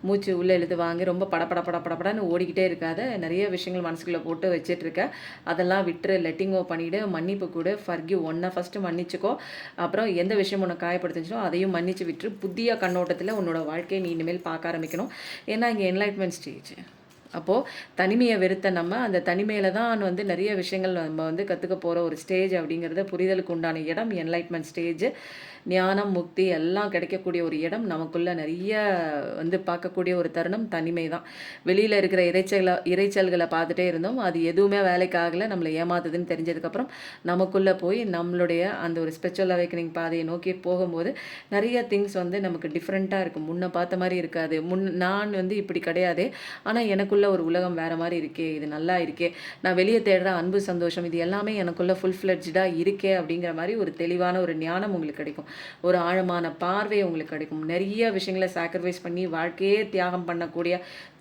Speaker 1: மூச்சு உள்ளே இழுத்து வாங்கி ரொம்ப படப்படன்னு ஓடிக்கிட்டே இருக்காத. நிறைய விஷயங்கள் மனசுக்குள்ளே போட்டு வச்சிட்ருக்க, அதெல்லாம் விட்டுரு, லெட்டிங்கோ பண்ணிவிடு, மன்னிப்பு கொடு, ஃபர்கிவ். ஒன்றை ஃபஸ்ட்டு மன்னிச்சுக்கோ. அப்புறம் எந்த விஷயம் உன்னை காயப்படுத்துச்சோ அதையும் மன்னிச்சு விட்டுரு. புதிய கண்ணோட்டத்தில் உன்னோட வாழ்க்கையை நீ இனிமேல் பார்க்க ஆரம்பிக்கணும். ஏன்னா இங்கே என்லைட்மெண்ட் ஸ்டேஜ். அப்போது தனிமையை வெறுத்த நம்ம அந்த தனிமையில் தான் வந்து நிறைய விஷயங்கள் நம்ம வந்து கற்றுக்க போகிற ஒரு ஸ்டேஜ் அப்படிங்கிறத புரிதலுக்கு உண்டான இடம் என்லைட்மெண்ட் ஸ்டேஜ். ஞானம், முக்தி எல்லாம் கிடைக்கக்கூடிய ஒரு இடம். நமக்குள்ள நிறைய வந்து பார்க்கக்கூடிய ஒரு தருணம் தனிமை தான். வெளியில இருக்கிற இரைச்சல்களை பார்த்துட்டே இருந்தோம். அது எதுவுமே வேலைக்கு ஆகல. நம்மள ஏமாத்துதுன்னு தெரிஞ்சதுக்கப்புறம் நமக்குள்ள போய் நம்மளுடைய அந்த ஒரு ஸ்பிரிச்சுவல் அவேக்கனிங் பாதையை நோக்கி போகும்போது நிறைய திங்ஸ் வந்து நமக்கு டிஃப்ரெண்ட்டாக இருக்கும். முன்ன பார்த்த மாதிரி இருக்காது. நான் வந்து இப்படி கிடையாதே, ஆனால் எனக்குள்ள ஒரு உலகம் வேற மாதிரி இருக்கே, இது நல்லா இருக்கே, நான் வெளியே தேடுற அன்பு, சந்தோஷம் இது எல்லாமே எனக்குள்ள ஃபுல் ஃப்ளெட்ஜாக இருக்கே அப்படிங்கிற மாதிரி ஒரு தெளிவான ஒரு ஞானம் உங்களுக்கு கிடைக்கும். ஒரு ஆழமான பார்வை உங்களுக்கு கிடைக்கும். நிறைய விஷயங்களை சாக்ரிஃபைஸ் பண்ணி வாழ்க்கையே தியாகம் பண்ணக்கூடிய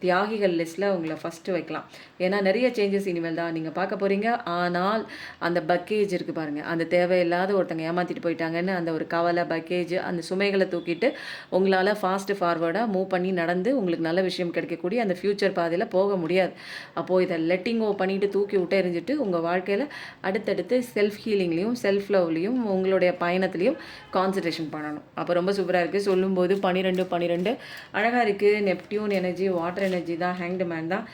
Speaker 1: தியாகிகள் லிஸ்ட்டில் உங்களை ஃபஸ்ட்டு வைக்கலாம். ஏன்னா நிறைய சேஞ்சஸ் இனிமேல் தான் நீங்கள் பார்க்க போகிறீங்க. ஆனால் அந்த பக்கேஜ் இருக்குது பாருங்கள், அந்த தேவையில்லாத ஒருத்தங்க ஏமாற்றிட்டு போயிட்டாங்கன்னு அந்த ஒரு கவலை, பக்கேஜ், அந்த சுமைகளை தூக்கிட்டு உங்களால் ஃபாஸ்ட்டு ஃபார்வர்டாக மூவ் பண்ணி நடந்து உங்களுக்கு நல்ல விஷயம் கிடைக்கக்கூடிய அந்த ஃப்யூச்சர் பாதையில் போக முடியாது. அப்போது இதை லெட்டிங் ஓ பண்ணிவிட்டு தூக்கி விட்டு எறிஞ்சிட்டு உங்கள் வாழ்க்கையில் அடுத்தடுத்து செல்ஃப் ஹீலிங்லேயும் செல்ஃப் லவ்லேயும் உங்களுடைய பயணத்துலேயும் கான்சன்ட்ரேஷன் பண்ணணும். அப்போ ரொம்ப சூப்பராக இருக்குது. சொல்லும்போது 12 அழகாக இருக்குது. நெப்டியூன் எனர்ஜி, வாட்டர் எனர்ஜி தான், ஹேங்டு மேன் தான்.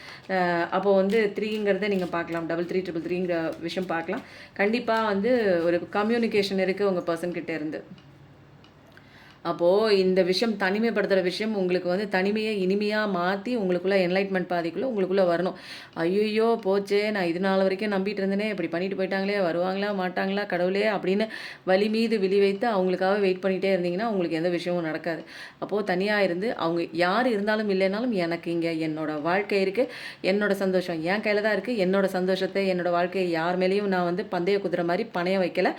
Speaker 1: அப்போது வந்து 3ங்கிறத நீங்கள் பார்க்கலாம், 3333ங்கிற விஷயம் பார்க்கலாம். கண்டிப்பாக வந்து ஒரு கம்யூனிகேஷன் இருக்குது உங்கள் பர்சன்கிட்ட இருந்து. அப்போது இந்த விஷயம், தனிமைப்படுத்துகிற விஷயம் உங்களுக்கு வந்து தனிமையை இனிமையாக மாற்றி உங்களுக்குள்ளே என்லைட்மெண்ட் பாதைக்குள்ளே உங்களுக்குள்ளே வரணும். ஐயோ போச்சே, நான் இது நாள் வரைக்கும் நம்பிட்டு இருந்தேனே, இப்படி பண்ணிட்டு போயிட்டாங்களே, வருவாங்களா மாட்டாங்களா கடவுளே அப்படின்னு வலி மீது விழி வைத்து அவங்களுக்காக வெயிட் பண்ணிகிட்டே இருந்தீங்கன்னா உங்களுக்கு எந்த விஷயமும் நடக்காது. அப்போது தனியாக இருந்து அவங்க யார் இருந்தாலும் இல்லைனாலும் எனக்கு இங்கே என்னோடய வாழ்க்கை இருக்குது, என்னோடய சந்தோஷம் என் கையில் தான் இருக்குது. என்னோடய சந்தோஷத்தை, என்னோடய வாழ்க்கையை யார் மேலேயும் நான் வந்து பந்தய குதிரை மாதிரி பணைய வைக்கலை.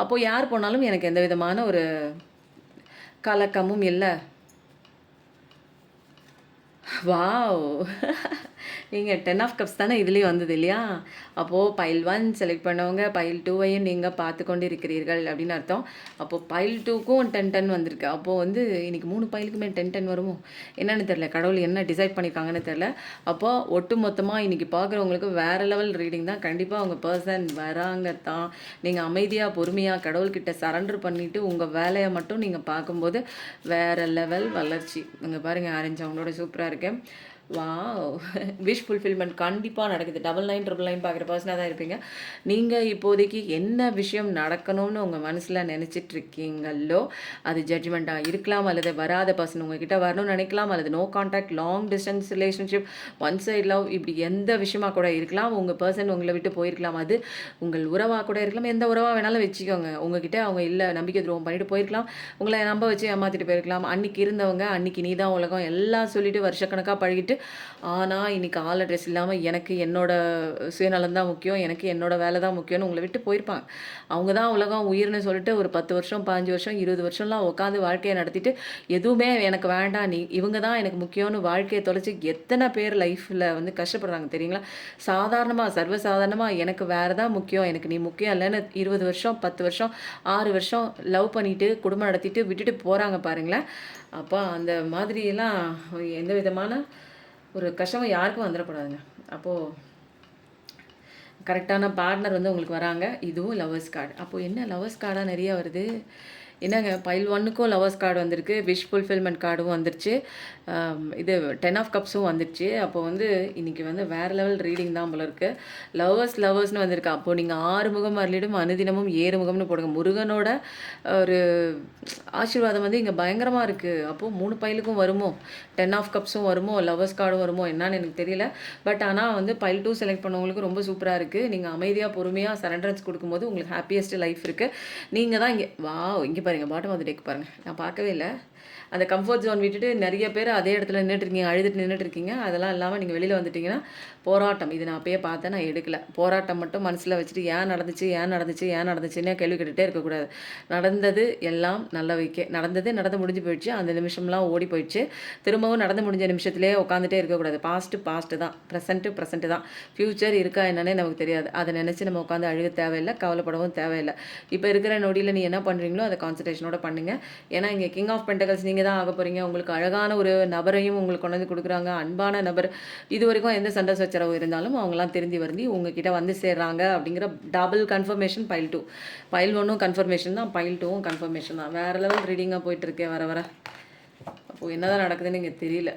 Speaker 1: அப்போது யார் போனாலும் எனக்கு எந்த விதமான ஒரு கலக்கமும் இல்லை. வாவ்! நீங்கள் 10 ஆஃப் கப்ஸ் தானே இதுலேயும் வந்தது இல்லையா? அப்போது பைல் 1 செலக்ட் பண்ணவங்க பைல் 2வையும் நீங்கள் பார்த்து கொண்டு இருக்கிறீர்கள் அப்படின்னு அர்த்தம். அப்போது பைல் 2க்கும் 10 வந்திருக்கு. அப்போது வந்து இன்றைக்கி 3 பைலுக்குமே 10 வருமோ என்னென்னு தெரில. கடவுள் என்ன டிசைட் பண்ணியிருக்காங்கன்னு தெரில. அப்போது ஒட்டு மொத்தமாக இன்றைக்கி பார்க்குறவங்களுக்கு வேறு லெவல் ரீடிங் தான். கண்டிப்பாக உங்கள் பர்சன் வராங்க தான். நீங்கள் அமைதியாக பொறுமையாக கடவுள்கிட்ட சரண்டர் பண்ணிவிட்டு உங்கள் வேலையை மட்டும் நீங்கள் பார்க்கும்போது வேறு லெவல் வளர்ச்சி. இங்கே பாருங்கள், ஆரஞ்சு அவங்களோட சூப்பராக இருக்கேன். வாவ்! விஷ் ஃபுல்ஃபில்மெண்ட் கண்டிப்பாக நடக்குது. 9999 பார்க்குற பர்சனாக தான் இருப்பீங்க. நீங்கள் இப்போதைக்கு என்ன விஷயம் நடக்கணும்னு உங்கள் மனசில் நினச்சிட்ருக்கீங்களோ அது ஜட்ஜ்மெண்ட்டாக இருக்கலாம், அல்லது வராத பர்சன் உங்ககிட்ட வரணும்னு நினைக்கலாம், அல்லது no contact, long distance relationship, one side love, இப்படி எந்த விஷயமாக கூட இருக்கலாம். உங்கள் பர்சன் உங்களை விட்டு போயிருக்கலாம். அது உங்கள் உறவாக கூட இருக்கலாம். எந்த உறவாக வேணாலும் வச்சுக்கோங்க. உங்ககிட்ட அவங்க இல்லை, நம்பிக்கை துரோகம் பண்ணிட்டு போயிருக்கலாம், உங்களை நம்ப வச்சு ஏமாற்றிட்டு போயிருக்கலாம். அன்றைக்கி இருந்தவங்க அன்றைக்கி நீ தான் உலகம் எல்லாம் சொல்லிவிட்டு வருஷக்கணக்காக பழகிட்டு, ஆனால் இன்றைக்கி ஆல் அட்ரஸ் இல்லாமல் எனக்கு என்னோடய சுயநலம் தான் முக்கியம், எனக்கு என்னோடய வேலை தான் முக்கியம்னு உங்களை விட்டு போயிருப்பாங்க. அவங்க தான் உலகம் உயிர்னு சொல்லிட்டு ஒரு 10 வருஷம் 15 வருஷம் 20 வருஷம்லாம் உட்காந்து வாழ்க்கையை நடத்திட்டு எதுவுமே எனக்கு வேண்டாம், இவங்க தான் எனக்கு முக்கியம்னு வாழ்க்கையை தொலைச்சி எத்தனை பேர் லைஃப்பில் வந்து கஷ்டப்படுறாங்க தெரியுங்களா? சாதாரணமாக, சர்வசாதாரணமாக எனக்கு வேறு தான் முக்கியம், எனக்கு நீ முக்கியம் இல்லைன்னு 20 வருஷம் 10 வருஷம் 6 வருஷம் லவ் பண்ணிவிட்டு குடும்பம் நடத்திட்டு விட்டுட்டு போகிறாங்க பாருங்களேன். அப்போ அந்த மாதிரியெல்லாம் எந்த விதமான ஒரு கஷ்டமும் யாருக்கும் வந்துடக்கூடாதுங்க. அப்போது கரெக்டான பார்ட்னர் வந்து உங்களுக்கு வராங்க. இதுவும் லவர்ஸ் கார்டு. அப்போது என்ன லவர்ஸ் கார்டாக நிறையா வருது. என்னங்க, பைல் 1க்கும் லவர்ஸ் கார்டு வந்திருக்கு, விஷ் ஃபுல்ஃபில்மெண்ட் கார்டும் வந்துருச்சு, இது 10 ஆஃப் கப்ஸும் வந்துருச்சு. அப்போ வந்து இன்றைக்கி வந்து வேறு லெவல் ரீடிங் தான் போல இருக்குது. லவர்ஸ்னு வந்திருக்கு. அப்போது நீங்கள் 6 முகம் அருளிடும் அனுதினமும் 7 முகம்னு போடுங்க. முருகனோட ஒரு ஆசீர்வாதம் வந்து இங்கே பயங்கரமாக இருக்குது. அப்போது 3 பைலுக்கும் வருமோ, 10 ஆஃப் கப்ஸும் வருமோ, லவர்ஸ் கார்டும் வருமோ என்னன்னு எனக்கு தெரியல. பட் ஆனால் வந்து பைல் 2 செலக்ட் பண்ணவங்களுக்கு ரொம்ப சூப்பராக இருக்குது. நீங்கள் அமைதியாக பொறுமையாக சரண்டரன்ஸ் கொடுக்கும்போது உங்களுக்கு ஹாப்பியஸ்ட் லைஃப் இருக்குது. நீங்கள் தான் இங்கே இங்கே பாருங்கள், பாட்டம் ஆஃப் தி டெக் பாருங்கள். நான் பார்க்கவே இல்லை. அந்த கம்ஃபர்ட் ஜோன் விட்டுட்டு நிறைய பேர் அதே இடத்துல நின்றுட்டுருக்கீங்க, அழுதுட்டு நின்றுட்டுருக்கீங்க. அதெல்லாம் இல்லாமல் நீங்கள் வெளியில் வந்துட்டிங்கன்னா போராட்டம். இது நான் அப்பயே பார்த்தேன், நான் எடுக்கலை. போராட்டம் மட்டும் மனசில் வச்சுட்டு ஏன் நடந்துச்சுன்னே கேள்வி கேட்டுகிட்டே இருக்கக்கூடாது. நடந்தது எல்லாம் நல்லவைக்கே. நடந்து முடிஞ்சு போயிடுச்சு. அந்த நிமிஷம்லாம் ஓடி போயிடுச்சு. திரும்பவும் நடந்து முடிஞ்ச நிமிஷத்துலேயே உட்காந்துட்டே இருக்கக்கூடாது. பாஸ்ட்டு தான், ப்ரெசென்ட்டு தான். ஃப்யூச்சர் இருக்கா என்னன்னே நமக்கு தெரியாது. அதை நினச்சி நம்ம உட்காந்து அழுக தேவையில்லை, கவலைப்படவும் தேவையில்லை. இப்போ இருக்கிற நொடியில் நீ என்ன பண்ணுறீங்களோ அதை கான்சன்ட்ரேஷனோட பண்ணுங்கள். ஏன்னா இங்கே கிங் ஆஃப் பென்டகல்ஸ் நீங்கள் தான் ஆக போகிறீங்க. உங்களுக்கு அழகான ஒரு நபரையும் உங்களுக்கு கொண்டு வந்து கொடுக்குறாங்க. அன்பான நபர். இது வரைக்கும் எந்த சண்டை சச்சரவு இருந்தாலும் அவங்களாம் திருந்தி வருந்தி உங்ககிட்ட வந்து சேர்றாங்க அப்படிங்கிற டபுள் கன்ஃபர்மேஷன் பைல் 2. பைல் 1ம் கன்ஃபர்மேஷன் தான், பைல் 2வும் கன்ஃபர்மேஷன் தான். வேறு லெவல் ரீடிங்காக போயிட்டுருக்கேன் வர அப்போது என்னதான் நடக்குதுன்னு இங்கே தெரியல.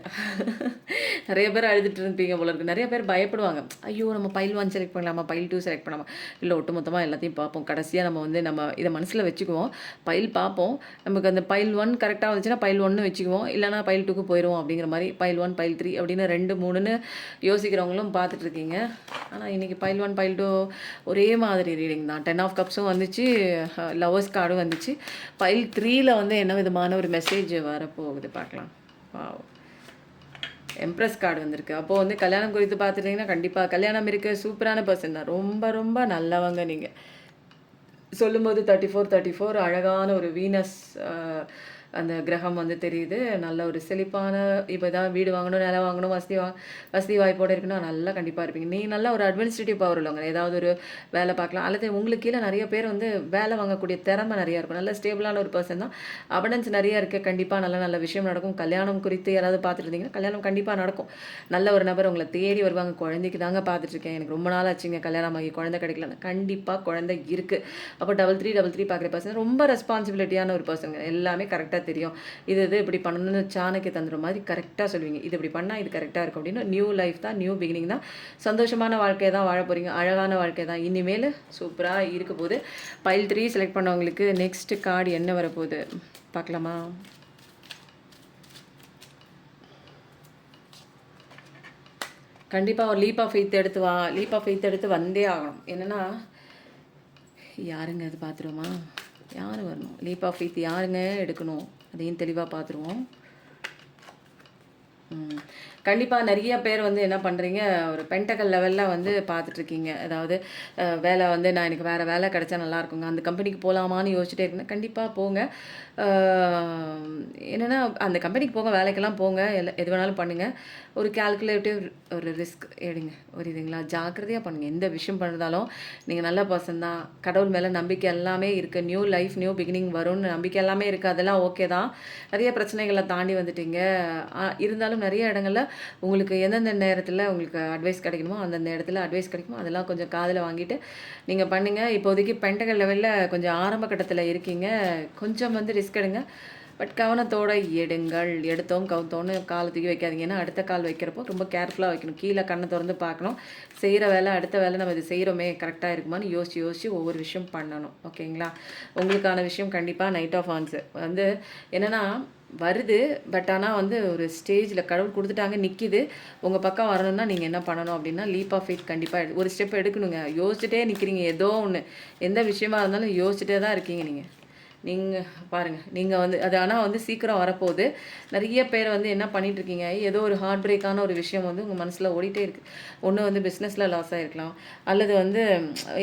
Speaker 1: நிறைய பேர் அழுதுட்டு இருப்பீங்க போல இருக்கு. நிறைய பேர் பயப்படுவாங்க. ஐயோ! நம்ம பைல் 1 செலக்ட் பண்ணலாமா? பைல் 2 செலக்ட் பண்ணலாமா? இல்ல ஒட்டுமொத்தமா எல்லாத்தையும் பார்ப்போம். கடைசியா நம்ம இத மனசுல வச்சுக்குவோம். பைல் பார்ப்போம். நமக்கு அந்த பைல் 1 கரெக்ட்டா வந்துச்சுன்னா, பைல் 1 வச்சுக்குவோம். இல்லன்னா பைல் 2க்கு போயிருவோம் அப்படிங்கிற மாரி பைல் 1, பைல் 3 அப்படின்னு 2, 3ன்னு யோசிக்கிறவங்களும் பார்த்துட்டு இருக்கீங்க. ஆனா இன்னைக்கு பைல் 1, பைல் 2 ஒரே மாதிரி ரீடிங் தான். 10 ஆஃப் கப்ஸும் வந்துச்சு, லவ்வர்ஸ் கார்டும் வந்துச்சு. பைல் 3ல வந்து என்ன விதமான ஒரு மெசேஜ் வரப்போகுது பார்க்கலாம். வாவ்! எம்ப்ரஸ் கார்டு வந்திருக்கு. அப்போ வந்து கல்யாணம் குறித்து பார்த்துட்டீங்கன்னா, கண்டிப்பா கல்யாணம் இருக்கு. சூப்பரான பெர்சன் தான். ரொம்ப ரொம்ப நல்லவங்க நீங்க. சொல்லும்போது 34, 34 அழகான ஒரு வீனஸ் அந்த கிரகம் வந்து தெரியுது. நல்ல ஒரு செழிப்பான இப்போ தான் வீடு வாங்கணும், நிலம் வாங்கணும், வசதி வாய்ப்போட இருக்குன்னா நல்லா கண்டிப்பா இருப்பீங்க. நீங்க நல்ல ஒரு அட்மினிஸ்ட்ரேட்டிவ் பவர் உள்ளவங்க. ஏதாவது ஒரு வேலை பார்க்கலாம். அல்லது உங்களுக்கு கீழ நிறைய பேர் வந்து வேலை வாங்கக்கூடிய திறமை நிறையா இருக்கும். நல்ல ஸ்டேபிளான ஒரு பெர்சன் தான். அபண்டன்ஸ் நிறைய இருக்கு. கண்டிப்பா நல்ல நல்ல விஷயம் நடக்கும். கல்யாணம் குறித்து யாராவது பார்த்துட்டு இருந்தீங்கன்னா, கல்யாணம் கண்டிப்பா நடக்கும். நல்ல ஒரு நபர் உங்கள தேடி வருவாங்க. குழந்தைக்கு தாங்க பார்த்துட்டு இருக்கேன். எனக்கு ரொம்ப நாள் ஆச்சுங்க கல்யாணம் ஆகி குழந்தை கிடைக்கலன்னு. கண்டிப்பா குழந்தை இருக்கு. அப்போ 3333 பார்க்குற பர்சன் ரொம்ப ரெஸ்பான்சிபிலிட்டியான ஒரு பர்சனுங்க. எல்லாமே கரெக்ட்டா தெரியும். இது இப்படி பண்ணணும்னு சாணக்கிய தந்திரம் மாதிரி கரெக்டாக சொல்லுவீங்க. இது இப்படி பண்ணால் இது கரெக்டாக இருக்கும் அப்படின்னு. நியூ லைஃப் தான், நியூ பிகினிங் தான். சந்தோஷமான வாழ்க்கையை தான் வாழ போகிறீங்க. அழகான வாழ்க்கை தான் இனிமேல் சூப்பராக இருக்க போகுது. பைல் 3 செலக்ட் பண்ணவங்களுக்கு நெக்ஸ்ட் கார்டு என்ன வரப்போகுது பார்க்கலாமா? கண்டிப்பாக ஒரு லீப் ஆஃப் ஃபெய்த் எடுத்து வந்தே ஆகணும். என்னென்னா யாருங்க அது பார்த்துருவோமா? யார் வரணும்? லீப் ஆஃப் ஃபெய்த் யாருங்க எடுக்கணும்? அதையும் தெளிவாக பார்த்துருவோம். கண்டிப்பாக நிறைய பேர் வந்து என்ன பண்ணுறீங்க, ஒரு பென்டகல் லெவலில் வந்து பார்த்துட்ருக்கீங்க. அதாவது வேலை வந்து நான் எனக்கு வேறு வேலை கிடச்சா நல்லாயிருக்குங்க, அந்த கம்பெனிக்கு போகலாமான்னு யோசிச்சுட்டே இருக்கேன். கண்டிப்பாக போங்க. என்னென்னா அந்த கம்பெனிக்கு போங்க, வேலைக்கெல்லாம் போங்க, எது வேணாலும் பண்ணுங்கள். ஒரு கால்குலேட்டிவ் ஒரு ரிஸ்க் எடுங்க. புரியுதுங்களா? ஜாக்கிரதையாக பண்ணுங்கள். எந்த விஷயம் பண்ணுறதாலும் நீங்கள் நல்ல பர்சன் தான். கடவுள் மேலே நம்பிக்கை எல்லாமே இருக்குது. நியூ லைஃப், நியூ பிகினிங் வரும்னு நம்பிக்கை எல்லாமே இருக்குது. அதெல்லாம் ஓகே தான். நிறைய பிரச்சனைகளை தாண்டி வந்துட்டீங்க. இருந்தாலும் நிறைய இடங்களில் உங்களுக்கு எந்தெந்த நேரத்தில் உங்களுக்கு அட்வைஸ் கிடைக்கணுமோ அந்தந்த இடத்துல அட்வைஸ் கிடைக்குமோ அதெல்லாம் கொஞ்சம் காதில் வாங்கிட்டு நீங்கள் பண்ணுங்கள். இப்போதைக்கு பென்டகல் லெவலில் கொஞ்சம் ஆரம்ப கட்டத்தில் இருக்கீங்க. கொஞ்சம் வந்து ரிஸ்க் எடுங்க. பட் கவனத்தோடு எடுங்கள். எடுத்தோம் கவுத்தோன்னு காலை தூக்கி வைக்காதீங்க. ஏன்னா அடுத்த கால் வைக்கிறப்போ ரொம்ப கேர்ஃபுல்லாக வைக்கணும். கீழே கண்ணை திறந்து பார்க்கணும். செய்கிற வேலை, அடுத்த வேலை நம்ம இது செய்கிறோமே கரெக்டாக இருக்குமான்னு யோசித்து ஒவ்வொரு விஷயம் பண்ணணும். ஓகேங்களா? உங்களுக்கான விஷயம் கண்டிப்பாக நைட் ஆஃப் ஆன்ஸ் வந்து என்னென்னா வருது. பட் ஆனால் வந்து ஒரு ஸ்டேஜில் கடவுள் கொடுத்துட்டாங்க, நிற்கிது. உங்கள் பக்கம் வரணும்னா நீங்கள் என்ன பண்ணணும் அப்படின்னா, லீப் ஆஃப் ஃபெய்த் கண்டிப்பாக ஒரு ஸ்டெப் எடுக்கணுங்க. யோசிச்சுட்டே நிற்கிறீங்க. ஏதோ ஒன்று எந்த விஷயமா இருந்தாலும் யோசிச்சுட்டே தான் இருக்கீங்க நீங்கள் பாருங்கள். நீங்கள் வந்து அது ஆனால் வந்து சீக்கிரம் வரப்போகுது. நிறைய பேர் வந்து என்ன பண்ணிகிட்ருக்கீங்க, ஏதோ ஒரு ஹார்ட் பிரேக்கான ஒரு விஷயம் வந்து உங்கள் மனசில் ஓடிட்டே இருக்குது. ஒன்று வந்து பிஸ்னஸில் லாஸ் ஆகிருக்கலாம், அல்லது வந்து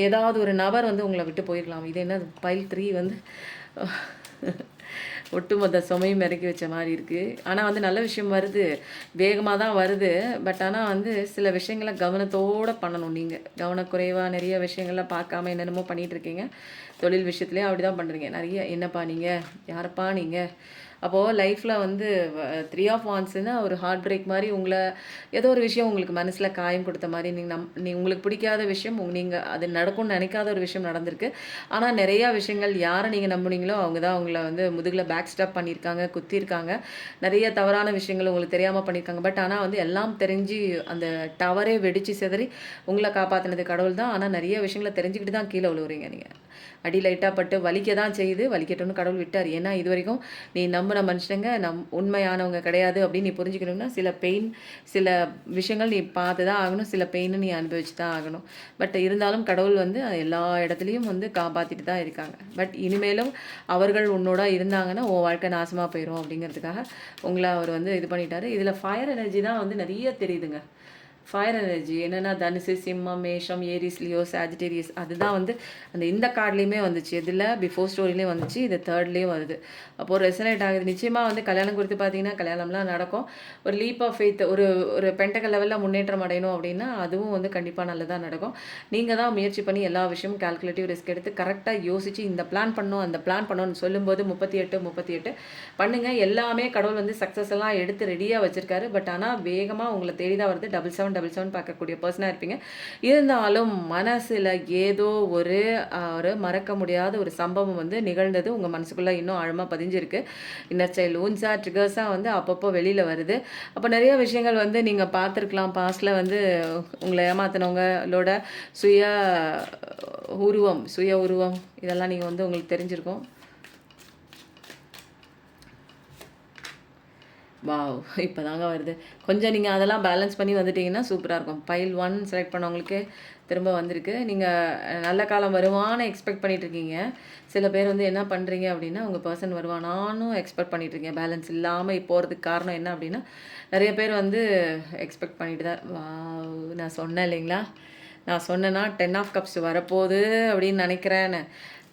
Speaker 1: ஏதாவது ஒரு நபர் வந்து உங்களை விட்டு போயிருக்கலாம். இது என்ன பைல் 3 வந்து ஒட்டுமொத்த சுமையும் இறக்கி வச்ச மாதிரி இருக்குது. ஆனால் வந்து நல்ல விஷயம் வருது, வேகமாக தான் வருது. பட் ஆனால் வந்து சில விஷயங்களை கவனத்தோடு பண்ணணும். நீங்கள் கவனக்குறைவாக நிறைய விஷயங்கள்லாம் பார்க்காம என்னென்னமோ பண்ணிகிட்ருக்கீங்க. தொழில் விஷயத்துலேயும் அப்படி தான் பண்ணுறீங்க. நிறைய என்னப்பா நீங்கள், யாரப்பா நீங்கள், அப்போது லைஃப்பில் வந்து 3 ஆஃப் வான்ஸ்னா ஒரு ஹார்ட் பிரேக் மாதிரி உங்களை ஏதோ ஒரு விஷயம் உங்களுக்கு மனசில் காயம் கொடுத்த மாதிரி நீ உங்களுக்கு பிடிக்காத விஷயம் நீங்கள் அது நடக்கும்னு நினைக்காத ஒரு விஷயம் நடந்திருக்கு. ஆனால் நிறையா விஷயங்கள் யாரை நீங்கள் நம்புனீங்களோ அவங்க தான் உங்களை வந்து முதுகில் பேக் ஸ்டாப் பண்ணியிருக்காங்க, குத்திருக்காங்க. நிறைய தவறான விஷயங்கள் உங்களுக்கு தெரியாமல் பண்ணியிருக்காங்க. பட் ஆனால் வந்து எல்லாம் தெரிஞ்சு அந்த டவரே வெடித்து சிதறி உங்களை காப்பாற்றினது கடவுள் தான். ஆனால் நிறைய விஷயங்களை தெரிஞ்சுக்கிட்டு தான் கீழே விழுவுறீங்க. நீங்கள் அடி லைட்டாக பட்டு வலிக்க தான் செய்யுது. வலிக்கட்டும்னு கடவுள் விட்டார். ஏன்னா இது வரைக்கும் நீ நம்பின மனுஷங்க உண்மையானவங்க கிடையாது அப்படின்னு நீ புரிஞ்சுக்கணும்னா சில பெயின், சில விஷயங்கள் நீ பார்த்து தான் ஆகணும். சில பெயினை நீ அனுபவிச்சு தான் ஆகணும். பட் இருந்தாலும் கடவுள் வந்து எல்லா இடத்துலையும் வந்து காப்பாற்றிட்டு தான் இருக்காங்க. பட் இனிமேலும் அவர்கள் உன்னோட இருந்தாங்கன்னா உன் வாழ்க்கை நாசமாக போயிடும் அப்படிங்கிறதுக்காக உங்களை அவர் வந்து இது பண்ணிட்டாரு. இதில் ஃபயர் எனர்ஜி தான் வந்து நிறைய தெரியுதுங்க. ஃபயர் எனர்ஜி என்னென்னா தனுசு, சிம்மம், மேஷம், ஏரிஸ், லியோ, சாஜிடேரியஸ் அதுதான் வந்து இந்த கார்ட்லேயுமே வந்துச்சு. இதில் பிஃபோர் ஸ்டோரிலேயும் வந்துச்சு, இது தேர்ட்லேயும் வருது. அப்போது ரெசனேட் ஆகுது. நிச்சயமாக வந்து கல்யாணம் குறித்து பார்த்தீங்கன்னா கல்யாணம்லாம் நடக்கும். ஒரு லீப் ஆஃப் ஃபெய்த் ஒரு பென்டகல் லெவலில் முன்னேற்றம் அடையணும் அப்படின்னா அதுவும் வந்து கண்டிப்பாக நல்லதாக நடக்கும். நீங்கள் தான் முயற்சி பண்ணி எல்லா விஷயமும் கால்குலேட்டிவ் ரிஸ்க் எடுத்து கரெக்டாக யோசித்து இந்த பிளான் பண்ணணும் அந்த பிளான் பண்ணணும்னு சொல்லும்போது 38 பண்ணுங்கள். எல்லாமே கடவுள் வந்து சக்ஸஸ் எல்லாம் எடுத்து ரெடியாக வச்சுருக்காரு. பட் ஆனால் வேகமாக உங்களை தேடி தான் வருது. 77 777 பார்க்கக்கூடிய பர்சனாக இருப்பீங்க. இருந்தாலும் மனசில் ஏதோ ஒரு ஒரு மறக்க முடியாத ஒரு சம்பவம் வந்து நிகழ்ந்தது உங்கள் மனசுக்குள்ளே இன்னும் ஆழமாக பதிஞ்சிருக்கு. இன்னர் சைல்டு ஊன்ஸாக ட்ரிகர்ஸாக வந்து அப்பப்போ வெளியில் வருது. அப்போ நிறைய விஷயங்கள் வந்து நீங்கள் பார்த்துருக்கலாம். பாஸ்டில் வந்து உங்களை ஏமாத்தினவங்களோட சுய உருவம் இதெல்லாம் நீங்கள் வந்து உங்களுக்கு தெரிஞ்சிருக்கும். வாவ்! இப்போ தாங்க வருது. கொஞ்சம் நீங்கள் அதெல்லாம் பேலன்ஸ் பண்ணி வந்துட்டீங்கன்னா சூப்பராக இருக்கும். பைல் 1 செலக்ட் பண்ணவங்களுக்கு திரும்ப வந்திருக்கு. நீங்கள் நல்ல காலம் வருவான்னு எக்ஸ்பெக்ட் பண்ணிகிட்ருக்கீங்க. சில பேர் வந்து என்ன பண்ணுறீங்க அப்படின்னா, உங்கள் பர்சன் வருவானான்னு எக்ஸ்பெக்ட் பண்ணிகிட்ருக்கீங்க. பேலன்ஸ் இல்லாமல் போகிறதுக்கு காரணம் என்ன அப்படின்னா, நிறைய பேர் வந்து எக்ஸ்பெக்ட் பண்ணிட்டு தான் வாவ்! நான் சொன்னேன் இல்லைங்களா? நான் சொன்னேன்னா 10 ஆஃப் கப்ஸ் வரப்போகுது அப்படின்னு நினைக்கிறேன்னு.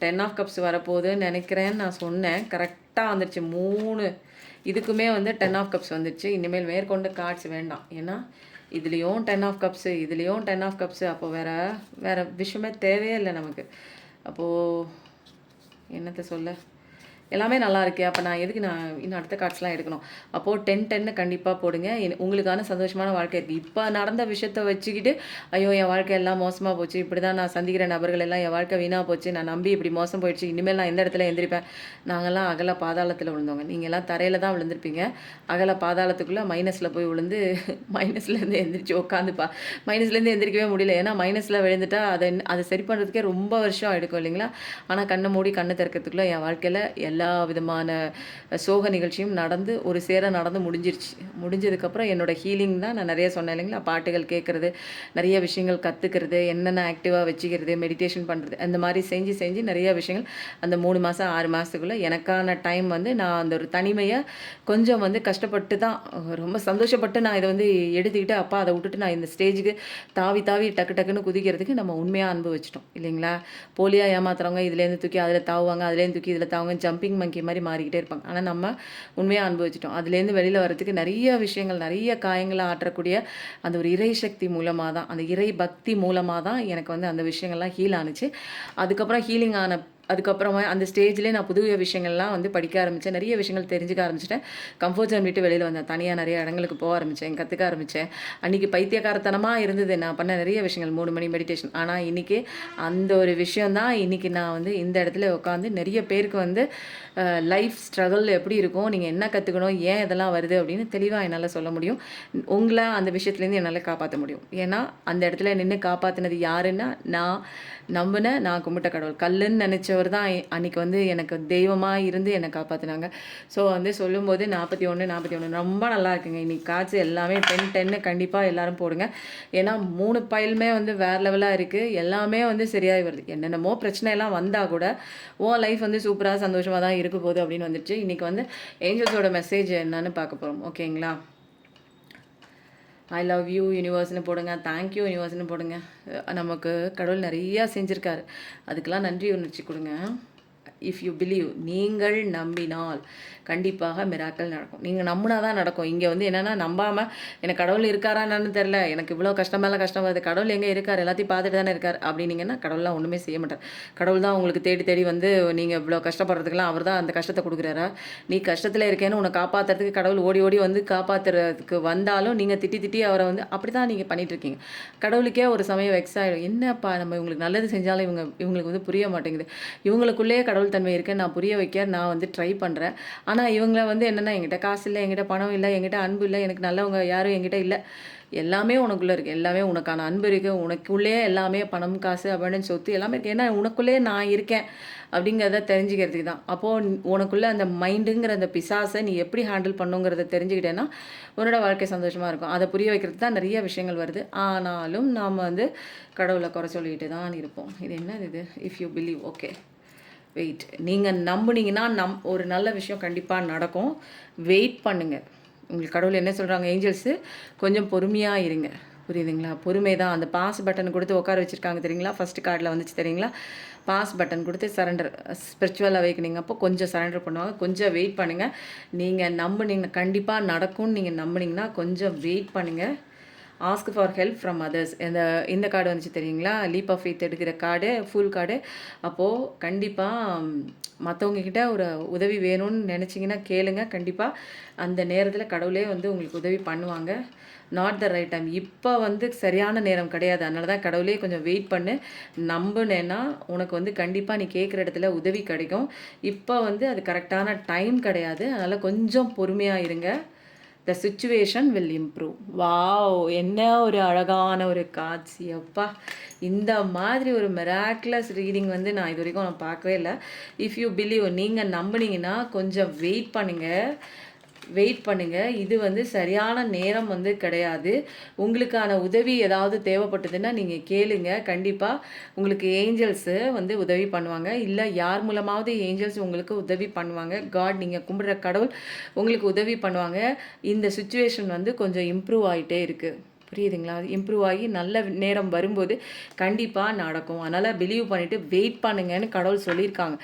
Speaker 1: 10 ஆஃப் கப்ஸ் வரப்போகுதுன்னு நினைக்கிறேன்னு நான் சொன்னேன். கரெக்டாக வந்துடுச்சு. 3 இதுக்குமே வந்து 10 ஆஃப் கப்ஸ் வந்துடுச்சு. இனிமேல் மேற்கொண்டு கார்ட்ஸ் வேண்டாம். ஏன்னா இதுலேயும் 10 ஆஃப் கப்ஸு, இதுலேயும் 10 ஆஃப் கப்ஸு. அப்போ வேறு விஷயமே தேவையே இல்லை நமக்கு. அப்போது என்னத்தை சொல்ல, எல்லாமே நல்லா இருக்கே. அப்போ நான் எதுக்கு இன்னும் அடுத்த கார்ட்ஸ்லாம் எடுக்கணும்? அப்போது 10 கண்டிப்பாக போடுங்க. உங்களுக்கான சந்தோஷமான வாழ்க்கை இருக்குது. இப்போ நடந்த விஷயத்த வச்சுக்கிட்டு ஐயோ என் வாழ்க்கை எல்லாம் மோசமாக போச்சு, இப்படி தான் நான் சந்திக்கிற நபர்கள் எல்லாம் என் வாழ்க்கை வீணாக போச்சு, நான் நம்பி இப்படி மோசம் போயிடுச்சு, இனிமேல் நான் எந்த இடத்துல எந்திரிப்பேன். நாங்கள்லாம் அகல பாதாளத்தில் விழுந்தவங்க. நீங்கள் எல்லாம் தரையில் தான் விழுந்திருப்பீங்க. அகல பாதாளத்துக்குள்ளே மைனஸில் போய் விழுந்து மைனஸ்லேருந்து எந்திரிச்சு உட்காந்துப்பா. மைனஸ்லேருந்து எந்திரிக்கவே முடியல. ஏன்னா மைனஸில் விழுந்துட்டா அதை சரி பண்ணுறதுக்கே ரொம்ப வருஷம் எடுக்கும் இல்லைங்களா? ஆனால் கண்ணை மூடி கண்ணை திறக்கிறதுக்குள்ளே என் வாழ்க்கையில் எல்லா விதமான சோக நிகழ்ச்சியும் ஒரு சேர நடந்து முடிஞ்சிருச்சு. முடிஞ்சதுக்கப்புறம் என்னோடய ஹீலிங் தான் நான் நிறைய சொன்னேன் இல்லைங்களா? பாட்டுகள் கேட்குறது, நிறைய விஷயங்கள் கற்றுக்கிறது, என்னென்ன ஆக்டிவாக வச்சுக்கிறது, மெடிடேஷன் பண்ணுறது, அந்த மாதிரி செஞ்சு நிறைய விஷயங்கள் அந்த 3 மாதம் 6 மாதத்துக்குள்ளே எனக்கான டைம் வந்து நான் அந்த ஒரு தனிமையை கொஞ்சம் வந்து கஷ்டப்பட்டு தான் ரொம்ப சந்தோஷப்பட்டு நான் இதை வந்து எடுத்துக்கிட்டு அதை விட்டுட்டு நான் இந்த ஸ்டேஜுக்கு தாவி டக்கு டக்குன்னு குதிக்கிறதுக்கு நம்ம உண்மையாக அனுபவிச்சிட்டோம் இல்லைங்களா? போலியாக ஏமாத்துறவங்க இதுலேருந்து தூக்கி அதில் தாவுவாங்க, அதுலேருந்து தூக்கி இதில் தாவுங்க, ஜம்பிங் மங்கி மாதிரி மாறிக்கிட்டே இருப்பாங்க. ஆனால் நம்ம உண்மையாக அனுபவிச்சிட்டோம். அதுலேருந்து வெளியில் வரதுக்கு நிறைய விஷயங்கள், நிறைய காயங்களை ஆற்றக்கூடிய அந்த ஒரு இறை சக்தி மூலமாக தான், அந்த இறை பக்தி மூலமாக தான் எனக்கு வந்து அந்த விஷயங்கள்லாம் ஹீல் ஆணுச்சு. அதுக்கப்புறம் ஹீலிங் அதுக்கப்புறமா அந்த ஸ்டேஜ்லேயே நான் புது விஷயங்கள்லாம் வந்து படிக்க ஆரம்பித்தேன். நிறைய விஷயங்கள் தெரிஞ்சுக்க ஆரம்பிச்சிட்டேன். கம்ஃபர்ட் ஜோன் விட்டு வெளியில் வந்தேன். தனியாக நிறைய இடங்களுக்கு போக ஆரம்பித்தேன், கற்றுக்க ஆரம்பித்தேன். அன்றைக்கி பைத்தியக்காரத்தனமாக இருந்தது நான் பண்ண நிறைய விஷயங்கள், 3 மணி மெடிடேஷன். ஆனால் இன்றைக்கி அந்த ஒரு விஷயந்தான் இன்றைக்கி நான் வந்து இந்த இடத்துல உட்காந்து நிறைய பேருக்கு வந்து லைஃப் ஸ்ட்ரகிள் எப்படி இருக்கும், நீங்கள் என்ன கற்றுக்கணும், ஏன் இதெல்லாம் வருது அப்படின்னு தெளிவாக என்னால் சொல்ல முடியும். உங்களை அந்த விஷயத்துலேருந்து என்னால் காப்பாற்ற முடியும். ஏன்னா அந்த இடத்துல நின்று காப்பாற்றினது யாருன்னா, நான் கும்பிட்ட கடவுள். கல்லுன்னு நினச்சவர் தான் அன்றைக்கி வந்து எனக்கு தெய்வமாக இருந்து என்னை காப்பாற்றினாங்க. ஸோ வந்து சொல்லும்போது 41 ரொம்ப நல்லா இருக்குங்க. இன்றைக்கி காய்ச்சி எல்லாமே 10 கண்டிப்பாக எல்லோரும் போடுங்க. ஏன்னா 3 பைலுமே வந்து வேறு லெவலாக இருக்குது. எல்லாமே வந்து சரியாகி வருது. என்னென்னமோ பிரச்சனையெல்லாம் வந்தால் கூட லைஃப் வந்து சூப்பராக சந்தோஷமாக தான் இருக்க போகுது அப்படின்னு வந்துடுச்சு. இன்றைக்கி வந்து ஏஞ்சல்ஸோட மெசேஜ் என்னன்னு பார்க்க போகிறோம். ஓகேங்களா? ஐ லவ் யூ யூனிவர்ஸ்னு போடுங்க, தேங்க்யூ யூனிவர்ஸ்னு போடுங்க. நமக்கு கடவுள் நிறையா செஞ்சுருக்காரு. அதுக்கெல்லாம் நன்றி உணர்ச்சி கொடுங்க. இஃப் யூ பிலீவ், நீங்கள் நம்பினால் கண்டிப்பாக மிராக்கள் நடக்கும். நீங்கள் நம்பினா தான் நடக்கும். இங்கே வந்து என்னென்னா, நம்பாமல் எனக்கு கடவுள் இருக்காரான்னு தெரில, எனக்கு இவ்வளோ கஷ்டம் வருது, கடவுள் எங்கே இருக்கார், எல்லாத்தையும் பார்த்துட்டு தானே இருக்கார் அப்படின்னீங்கன்னா கடவுள்லாம் ஒன்றுமே செய்ய மாட்டார். கடவுள் தான் உங்களுக்கு தேடி வந்து நீங்கள் இவ்வளோ கஷ்டப்படுறதுக்கெல்லாம் அவர் தான் அந்த கஷ்டத்தை கொடுக்குறாரா? நீ கஷ்டத்தில் இருக்கேன்னு உன்னை காப்பாற்றுறதுக்கு கடவுள் ஓடி வந்து காப்பாற்றுறதுக்கு வந்தாலும் நீங்கள் திட்டி அவரை வந்து அப்படி தான் நீங்கள் பண்ணிகிட்ருக்கீங்க. கடவுளுக்கே ஒரு சமயம் வெக்ஸ் ஆகிடும். என்னப்பா நம்ம இவங்களுக்கு நல்லது செஞ்சாலும் இவங்களுக்கு வந்து புரிய மாட்டேங்குது, இவங்களுக்குள்ளேயே கடவுள் தன்மை இருக்கேன், நான் புரிய வைக்க நான் வந்து ட்ரை பண்ணுறேன். ஆனால் இவங்கள வந்து என்னென்னா, என்கிட்ட காசு இல்லை, என்கிட்ட பணம் இல்லை, என்கிட்ட அன்பு இல்லை, எனக்கு நல்லவங்க யாரும் என்கிட்ட இல்லை. எல்லாமே உனக்குள்ளே இருக்குது, எல்லாமே உனக்கான அன்பு இருக்குது, உனக்குள்ளே எல்லாமே பணம் காசு அப்படின்னு சொத்து எல்லாமே இருக்குது. ஏன்னா உனக்குள்ளே நான் இருக்கேன் அப்படிங்கிறத தெரிஞ்சுக்கிறதுக்கு தான். அப்போது உனக்குள்ளே அந்த மைண்டுங்கிற அந்த பிசாசை நீ எப்படி ஹேண்டில் பண்ணுங்கிறத தெரிஞ்சுக்கிட்டேன்னா உன்னோட வாழ்க்கை சந்தோஷமாக இருக்கும். அதை புரிய வைக்கிறதுக்கு தான் நிறைய விஷயங்கள் வருது. ஆனாலும் நாம் வந்து கடவுளை குறை சொல்லிக்கிட்டு தான் இருப்போம். இது என்னது இது? If you believe, okay wait. நீங்கள் நம்புனீங்கன்னா ஒரு நல்ல விஷயம் கண்டிப்பாக நடக்கும். வெயிட் பண்ணுங்கள். உங்களுக்கு கடவுள் என்ன சொல்கிறாங்க, ஏஞ்சல்ஸு கொஞ்சம் பொறுமையாக இருங்க. புரியுதுங்களா? பொறுமை தான். அந்த பாஸ் பட்டன் கொடுத்து உட்கார வச்சுருக்காங்க தெரியுங்களா? ஃபஸ்ட்டு கார்டில் வந்துச்சு தெரியுங்களா? பாஸ் பட்டன் கொடுத்து சரண்டர், ஸ்பிரிச்சுவல் அவேக்கனிங் அப்போ கொஞ்சம் சரண்டர் பண்ணுவாங்க. கொஞ்சம் வெயிட் பண்ணுங்கள். நீங்கள் நம்புனீங்கன்னா கண்டிப்பாக நடக்கும்னு நீங்கள் நம்புனீங்கன்னா கொஞ்சம் வெயிட் பண்ணுங்கள். Ask for help from others. இந்த கார்டு வந்துச்சு தெரியுங்களா? லீப் ஆஃப் ஃபெய்த் எடுக்கிற கார்டு, ஃபுல் கார்டு. அப்போது கண்டிப்பாக மற்றவங்க கிட்ட ஒரு உதவி வேணும்னு நினச்சிங்கன்னா கேளுங்க. கண்டிப்பாக அந்த நேரத்தில் கடவுளே வந்து உங்களுக்கு உதவி பண்ணுவாங்க. Not the right time. இப்போ வந்து சரியான நேரம் கிடையாது. அதனால தான் கடவுளே கொஞ்சம் வெயிட் பண்ணு. நம்புனேன்னா உனக்கு வந்து கண்டிப்பாக நீ கேட்குற இடத்துல உதவி கிடைக்கும். இப்போ வந்து அது கரெக்டான டைம் கிடையாது. அதனால் கொஞ்சம் பொறுமையாக இருங்க. The situation will improve. Wow! என்ன ஒரு அழகான ஒரு காட்சி அப்பா! இந்த மாதிரி ஒரு மிராக்குலஸ் ரீடிங் வந்து நான் இது வரைக்கும் நான் பார்க்கவே இல்ல. இஃப் யூ பிலீவ் நீங்கள் நம்புனீங்கன்னா கொஞ்சம் வெயிட் பண்ணுங்க. இது வந்து சரியான நேரம் வந்து கிடையாது. உங்களுக்கான உதவி ஏதாவது தேவைப்பட்டதுன்னா நீங்கள் கேளுங்க. கண்டிப்பாக உங்களுக்கு ஏஞ்சல்ஸு வந்து உதவி பண்ணுவாங்க. இல்லை யார் மூலமாவது ஏஞ்சல்ஸ் உங்களுக்கு உதவி பண்ணுவாங்க. காட் நீங்கள் கும்பிடுற கடவுள் உங்களுக்கு உதவி பண்ணுவாங்க. இந்த சிச்சுவேஷன் வந்து கொஞ்சம் இம்ப்ரூவ் ஆகிட்டே இருக்குது. புரியுதுங்களா? இம்ப்ரூவ் ஆகி நல்ல நேரம் வரும்போது கண்டிப்பாக நடக்கும். அதனால் பிலீவ் பண்ணிவிட்டு வெயிட் பண்ணுங்கன்னு கடவுள் சொல்லியிருக்காங்க.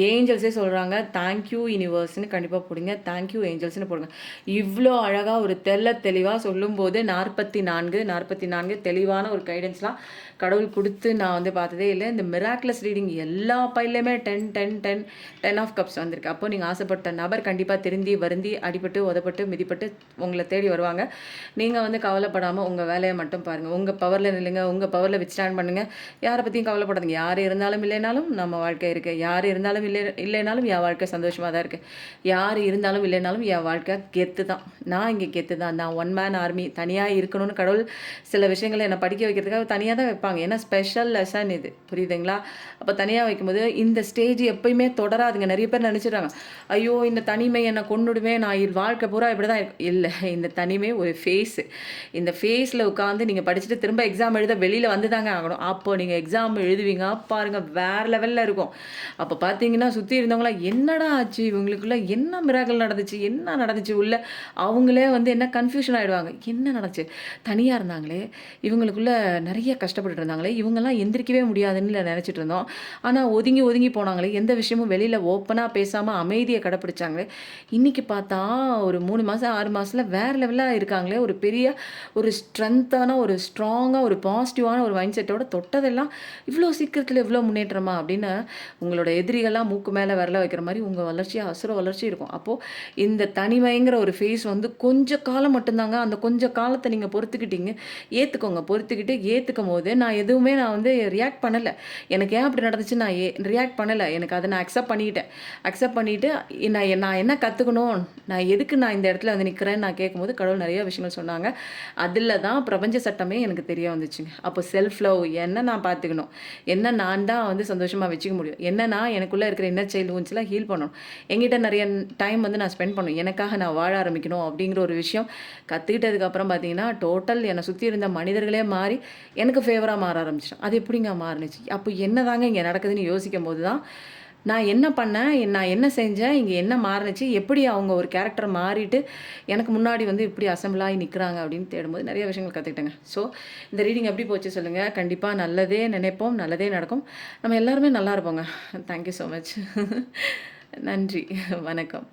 Speaker 1: ஏஞ்சல்ஸே சொல்கிறாங்க தேங்க்யூ யூனிவர்ஸ்னு கண்டிப்பாக போடுங்க. தேங்க்யூ ஏஞ்சல்ஸ்னு போடுங்க. இவ்வளோ அழகாக ஒரு தெளிவாக சொல்லும்போது 44 தெளிவான ஒரு கைடன்ஸ்லாம் கடவுள் கொடுத்து நான் வந்து பார்த்ததே இல்லை. இந்த மிராக்குலஸ் ரீடிங் எல்லா பையிலையுமே 10 ஆஃப் கப்ஸ் வந்திருக்கு. அப்போ நீங்கள் ஆசைப்பட்ட நபர் கண்டிப்பாக திருந்தி வருந்தி அடிபட்டு உதப்பட்டு மிதிப்பட்டு உங்களை தேடி வருவாங்க. நீங்கள் வந்து கவலைப்படாமல் உங்கள் வேலையை மட்டும் பாருங்கள். உங்கள் பவரில் நில்லுங்க. உங்கள் பவரில் வித்ஸ்டாண்ட் பண்ணுங்கள். யாரை பற்றியும் கவலைப்படாதீங்க. யார் இருந்தாலும் இல்லைனாலும் நம்ம வாழ்க்கை இருக்குது. யார் இருந்தாலும் இல்லைனாலும் என் வாழ்க்கை சந்தோஷமாக தான் இருக்குது. யார் இருந்தாலும் இல்லைனாலும் என் வாழ்க்கை கெத்து தான். நான் இங்கே கெத்து தான். நான் ஒன் மேன் ஆர்மி. தனியாக இருக்கணும்னு கடவுள் சில விஷயங்களை என்னை படிக்க வைக்கிறதுக்காக தனியாக தான் வைப்பாங்க. ஏன்னா ஸ்பெஷல் லெசன் இது. புரியுதுங்களா? அப்போ தனியாக வைக்கும்போது இந்த ஸ்டேஜ் எப்பயுமே தொடராதுங்க. நிறைய பேர் நினச்சிடுறாங்க, ஐயோ இந்த தனிமை என்னை கொன்னுடுவேன், நான் வாழ்க்கை பூரா இப்படி தான் இருக்கும். இல்லை, இந்த தனிமை ஒரு ஃபேஸு. இந்த ஃபேஸில் உட்காந்து நீங்கள் படிச்சுட்டு திரும்ப எக்ஸாம் எழுத வெளியில் வந்து தாங்க ஆகணும். அப்போது நீங்கள் எக்ஸாம் எழுதுவீங்க பாருங்கள், வேறு லெவலில் இருக்கும். அப்போ பார்த்தீங்கன்னா சுற்றி இருந்தவங்களாம் என்னடா ஆச்சு, இவங்களுக்குள்ள என்ன மிராக்கள் நடந்துச்சு, என்ன நடந்துச்சு உள்ள, அவங்களே வந்து என்ன கன்ஃபியூஷன் ஆகிடுவாங்க. என்ன நடந்துச்சு, தனியாக இருந்தாங்களே, இவங்களுக்குள்ள நிறைய கஷ்டப்பட்டு இருந்தாங்களே, இவங்கெல்லாம் எந்திரிக்கவே முடியாதுன்னு நினச்சிட்டு இருந்தோம். ஆனால் ஒதுங்கி போனாங்களே, எந்த விஷயமும் வெளியில் ஓப்பனாக பேசாமல் அமைதியை கடைப்பிடிச்சாங்களே, இன்றைக்கி பார்த்தா ஒரு 3 மாதம் 6 மாதத்தில் வேறு லெவலாக இருக்காங்களே. ஒரு பெரிய ஒரு ஸ்ட்ரென்த்தான ஒரு ஸ்ட்ராங்காக ஒரு பாசிட்டிவான ஒரு மைண்ட் செட்டோட தொட்டதெல்லாம் இவ்வளோ சீக்கிரத்தில் இவ்வளோ முன்னேற்றமா அப்படின்னு உங்களோட எதிரிகள்லாம் மூக்கு மேலே விரல வைக்கிற மாதிரி உங்கள் வளர்ச்சி அசுர வளர்ச்சி இருக்கும். அப்போது இந்த தனிமைங்கிற ஒரு ஃபேஸ் வந்து கொஞ்சம் காலம் மட்டும்தாங்க. அந்த கொஞ்சம் காலத்தை நீங்கள் பொறுத்துக்கிட்டீங்க, ஏற்றுக்கும் போது நான் வந்து ரியாக்ட் பண்ணலை. எனக்கு ஏன் அப்படி நடந்துச்சு நான் ரியாக்ட் பண்ணலை. எனக்கு அதை நான் அக்செப்ட் பண்ணிவிட்டு நான் என்ன கற்றுக்கணும், நான் எதுக்கு நான் இந்த இடத்துல வந்து நிற்கிறேன்னு நான் கேட்கும்போது கடவுள் நிறைய விஷயங்கள் சொன்னாங்க. அதில் தான் பிரபஞ்ச சட்டமே எனக்கு தெரிய வந்துச்சுங்க. அப்போ செல்ஃப் லவ் என்ன நான் பார்த்துக்கணும், என்ன நான் தான் வந்து சந்தோஷமாக வச்சுக்க முடியும், என்னன்னா எனக்குள்ளே இருக்கிற இன்னர் சைல்டு woundsலாம் ஹீல் பண்ணணும். என்கிட்ட நிறைய டைம் வந்து நான் ஸ்பெண்ட் பண்ணணும், எனக்காக நான் வாழ ஆரம்பிக்கணும் அப்படிங்கிற ஒரு விஷயம் கற்றுக்கிட்டதுக்கப்புறம் பார்த்தீங்கன்னா டோட்டல் என்னை சுற்றி இருந்த மனிதர்களே மாறி எனக்கு ஃபேவராக மாற ஆரம்பிச்சிட்டேன். அது எப்படிங்க மாறுனுச்சு, அப்போ என்ன தாங்க இங்கே நடக்குதுன்னு யோசிக்கும் போது தான் நான் என்ன பண்ணேன், நான் என்ன செஞ்சேன், இங்கே என்ன மாறுனுச்சு, எப்படி அவங்க ஒரு கேரக்டர் மாறிட்டு எனக்கு முன்னாடி வந்து இப்படி அசம்பிளாகி நிற்கிறாங்க அப்படின்னு தேடும்போது நிறைய விஷயங்கள் கற்றுக்கிட்டேங்க. ஸோ இந்த ரீடிங் எப்படி போச்சு சொல்லுங்கள். கண்டிப்பாக நல்லதே நினைப்போம், நல்லதே நடக்கும். நம்ம எல்லாருமே நல்லா இருப்போங்க. Thank you so much. நன்றி, வணக்கம்.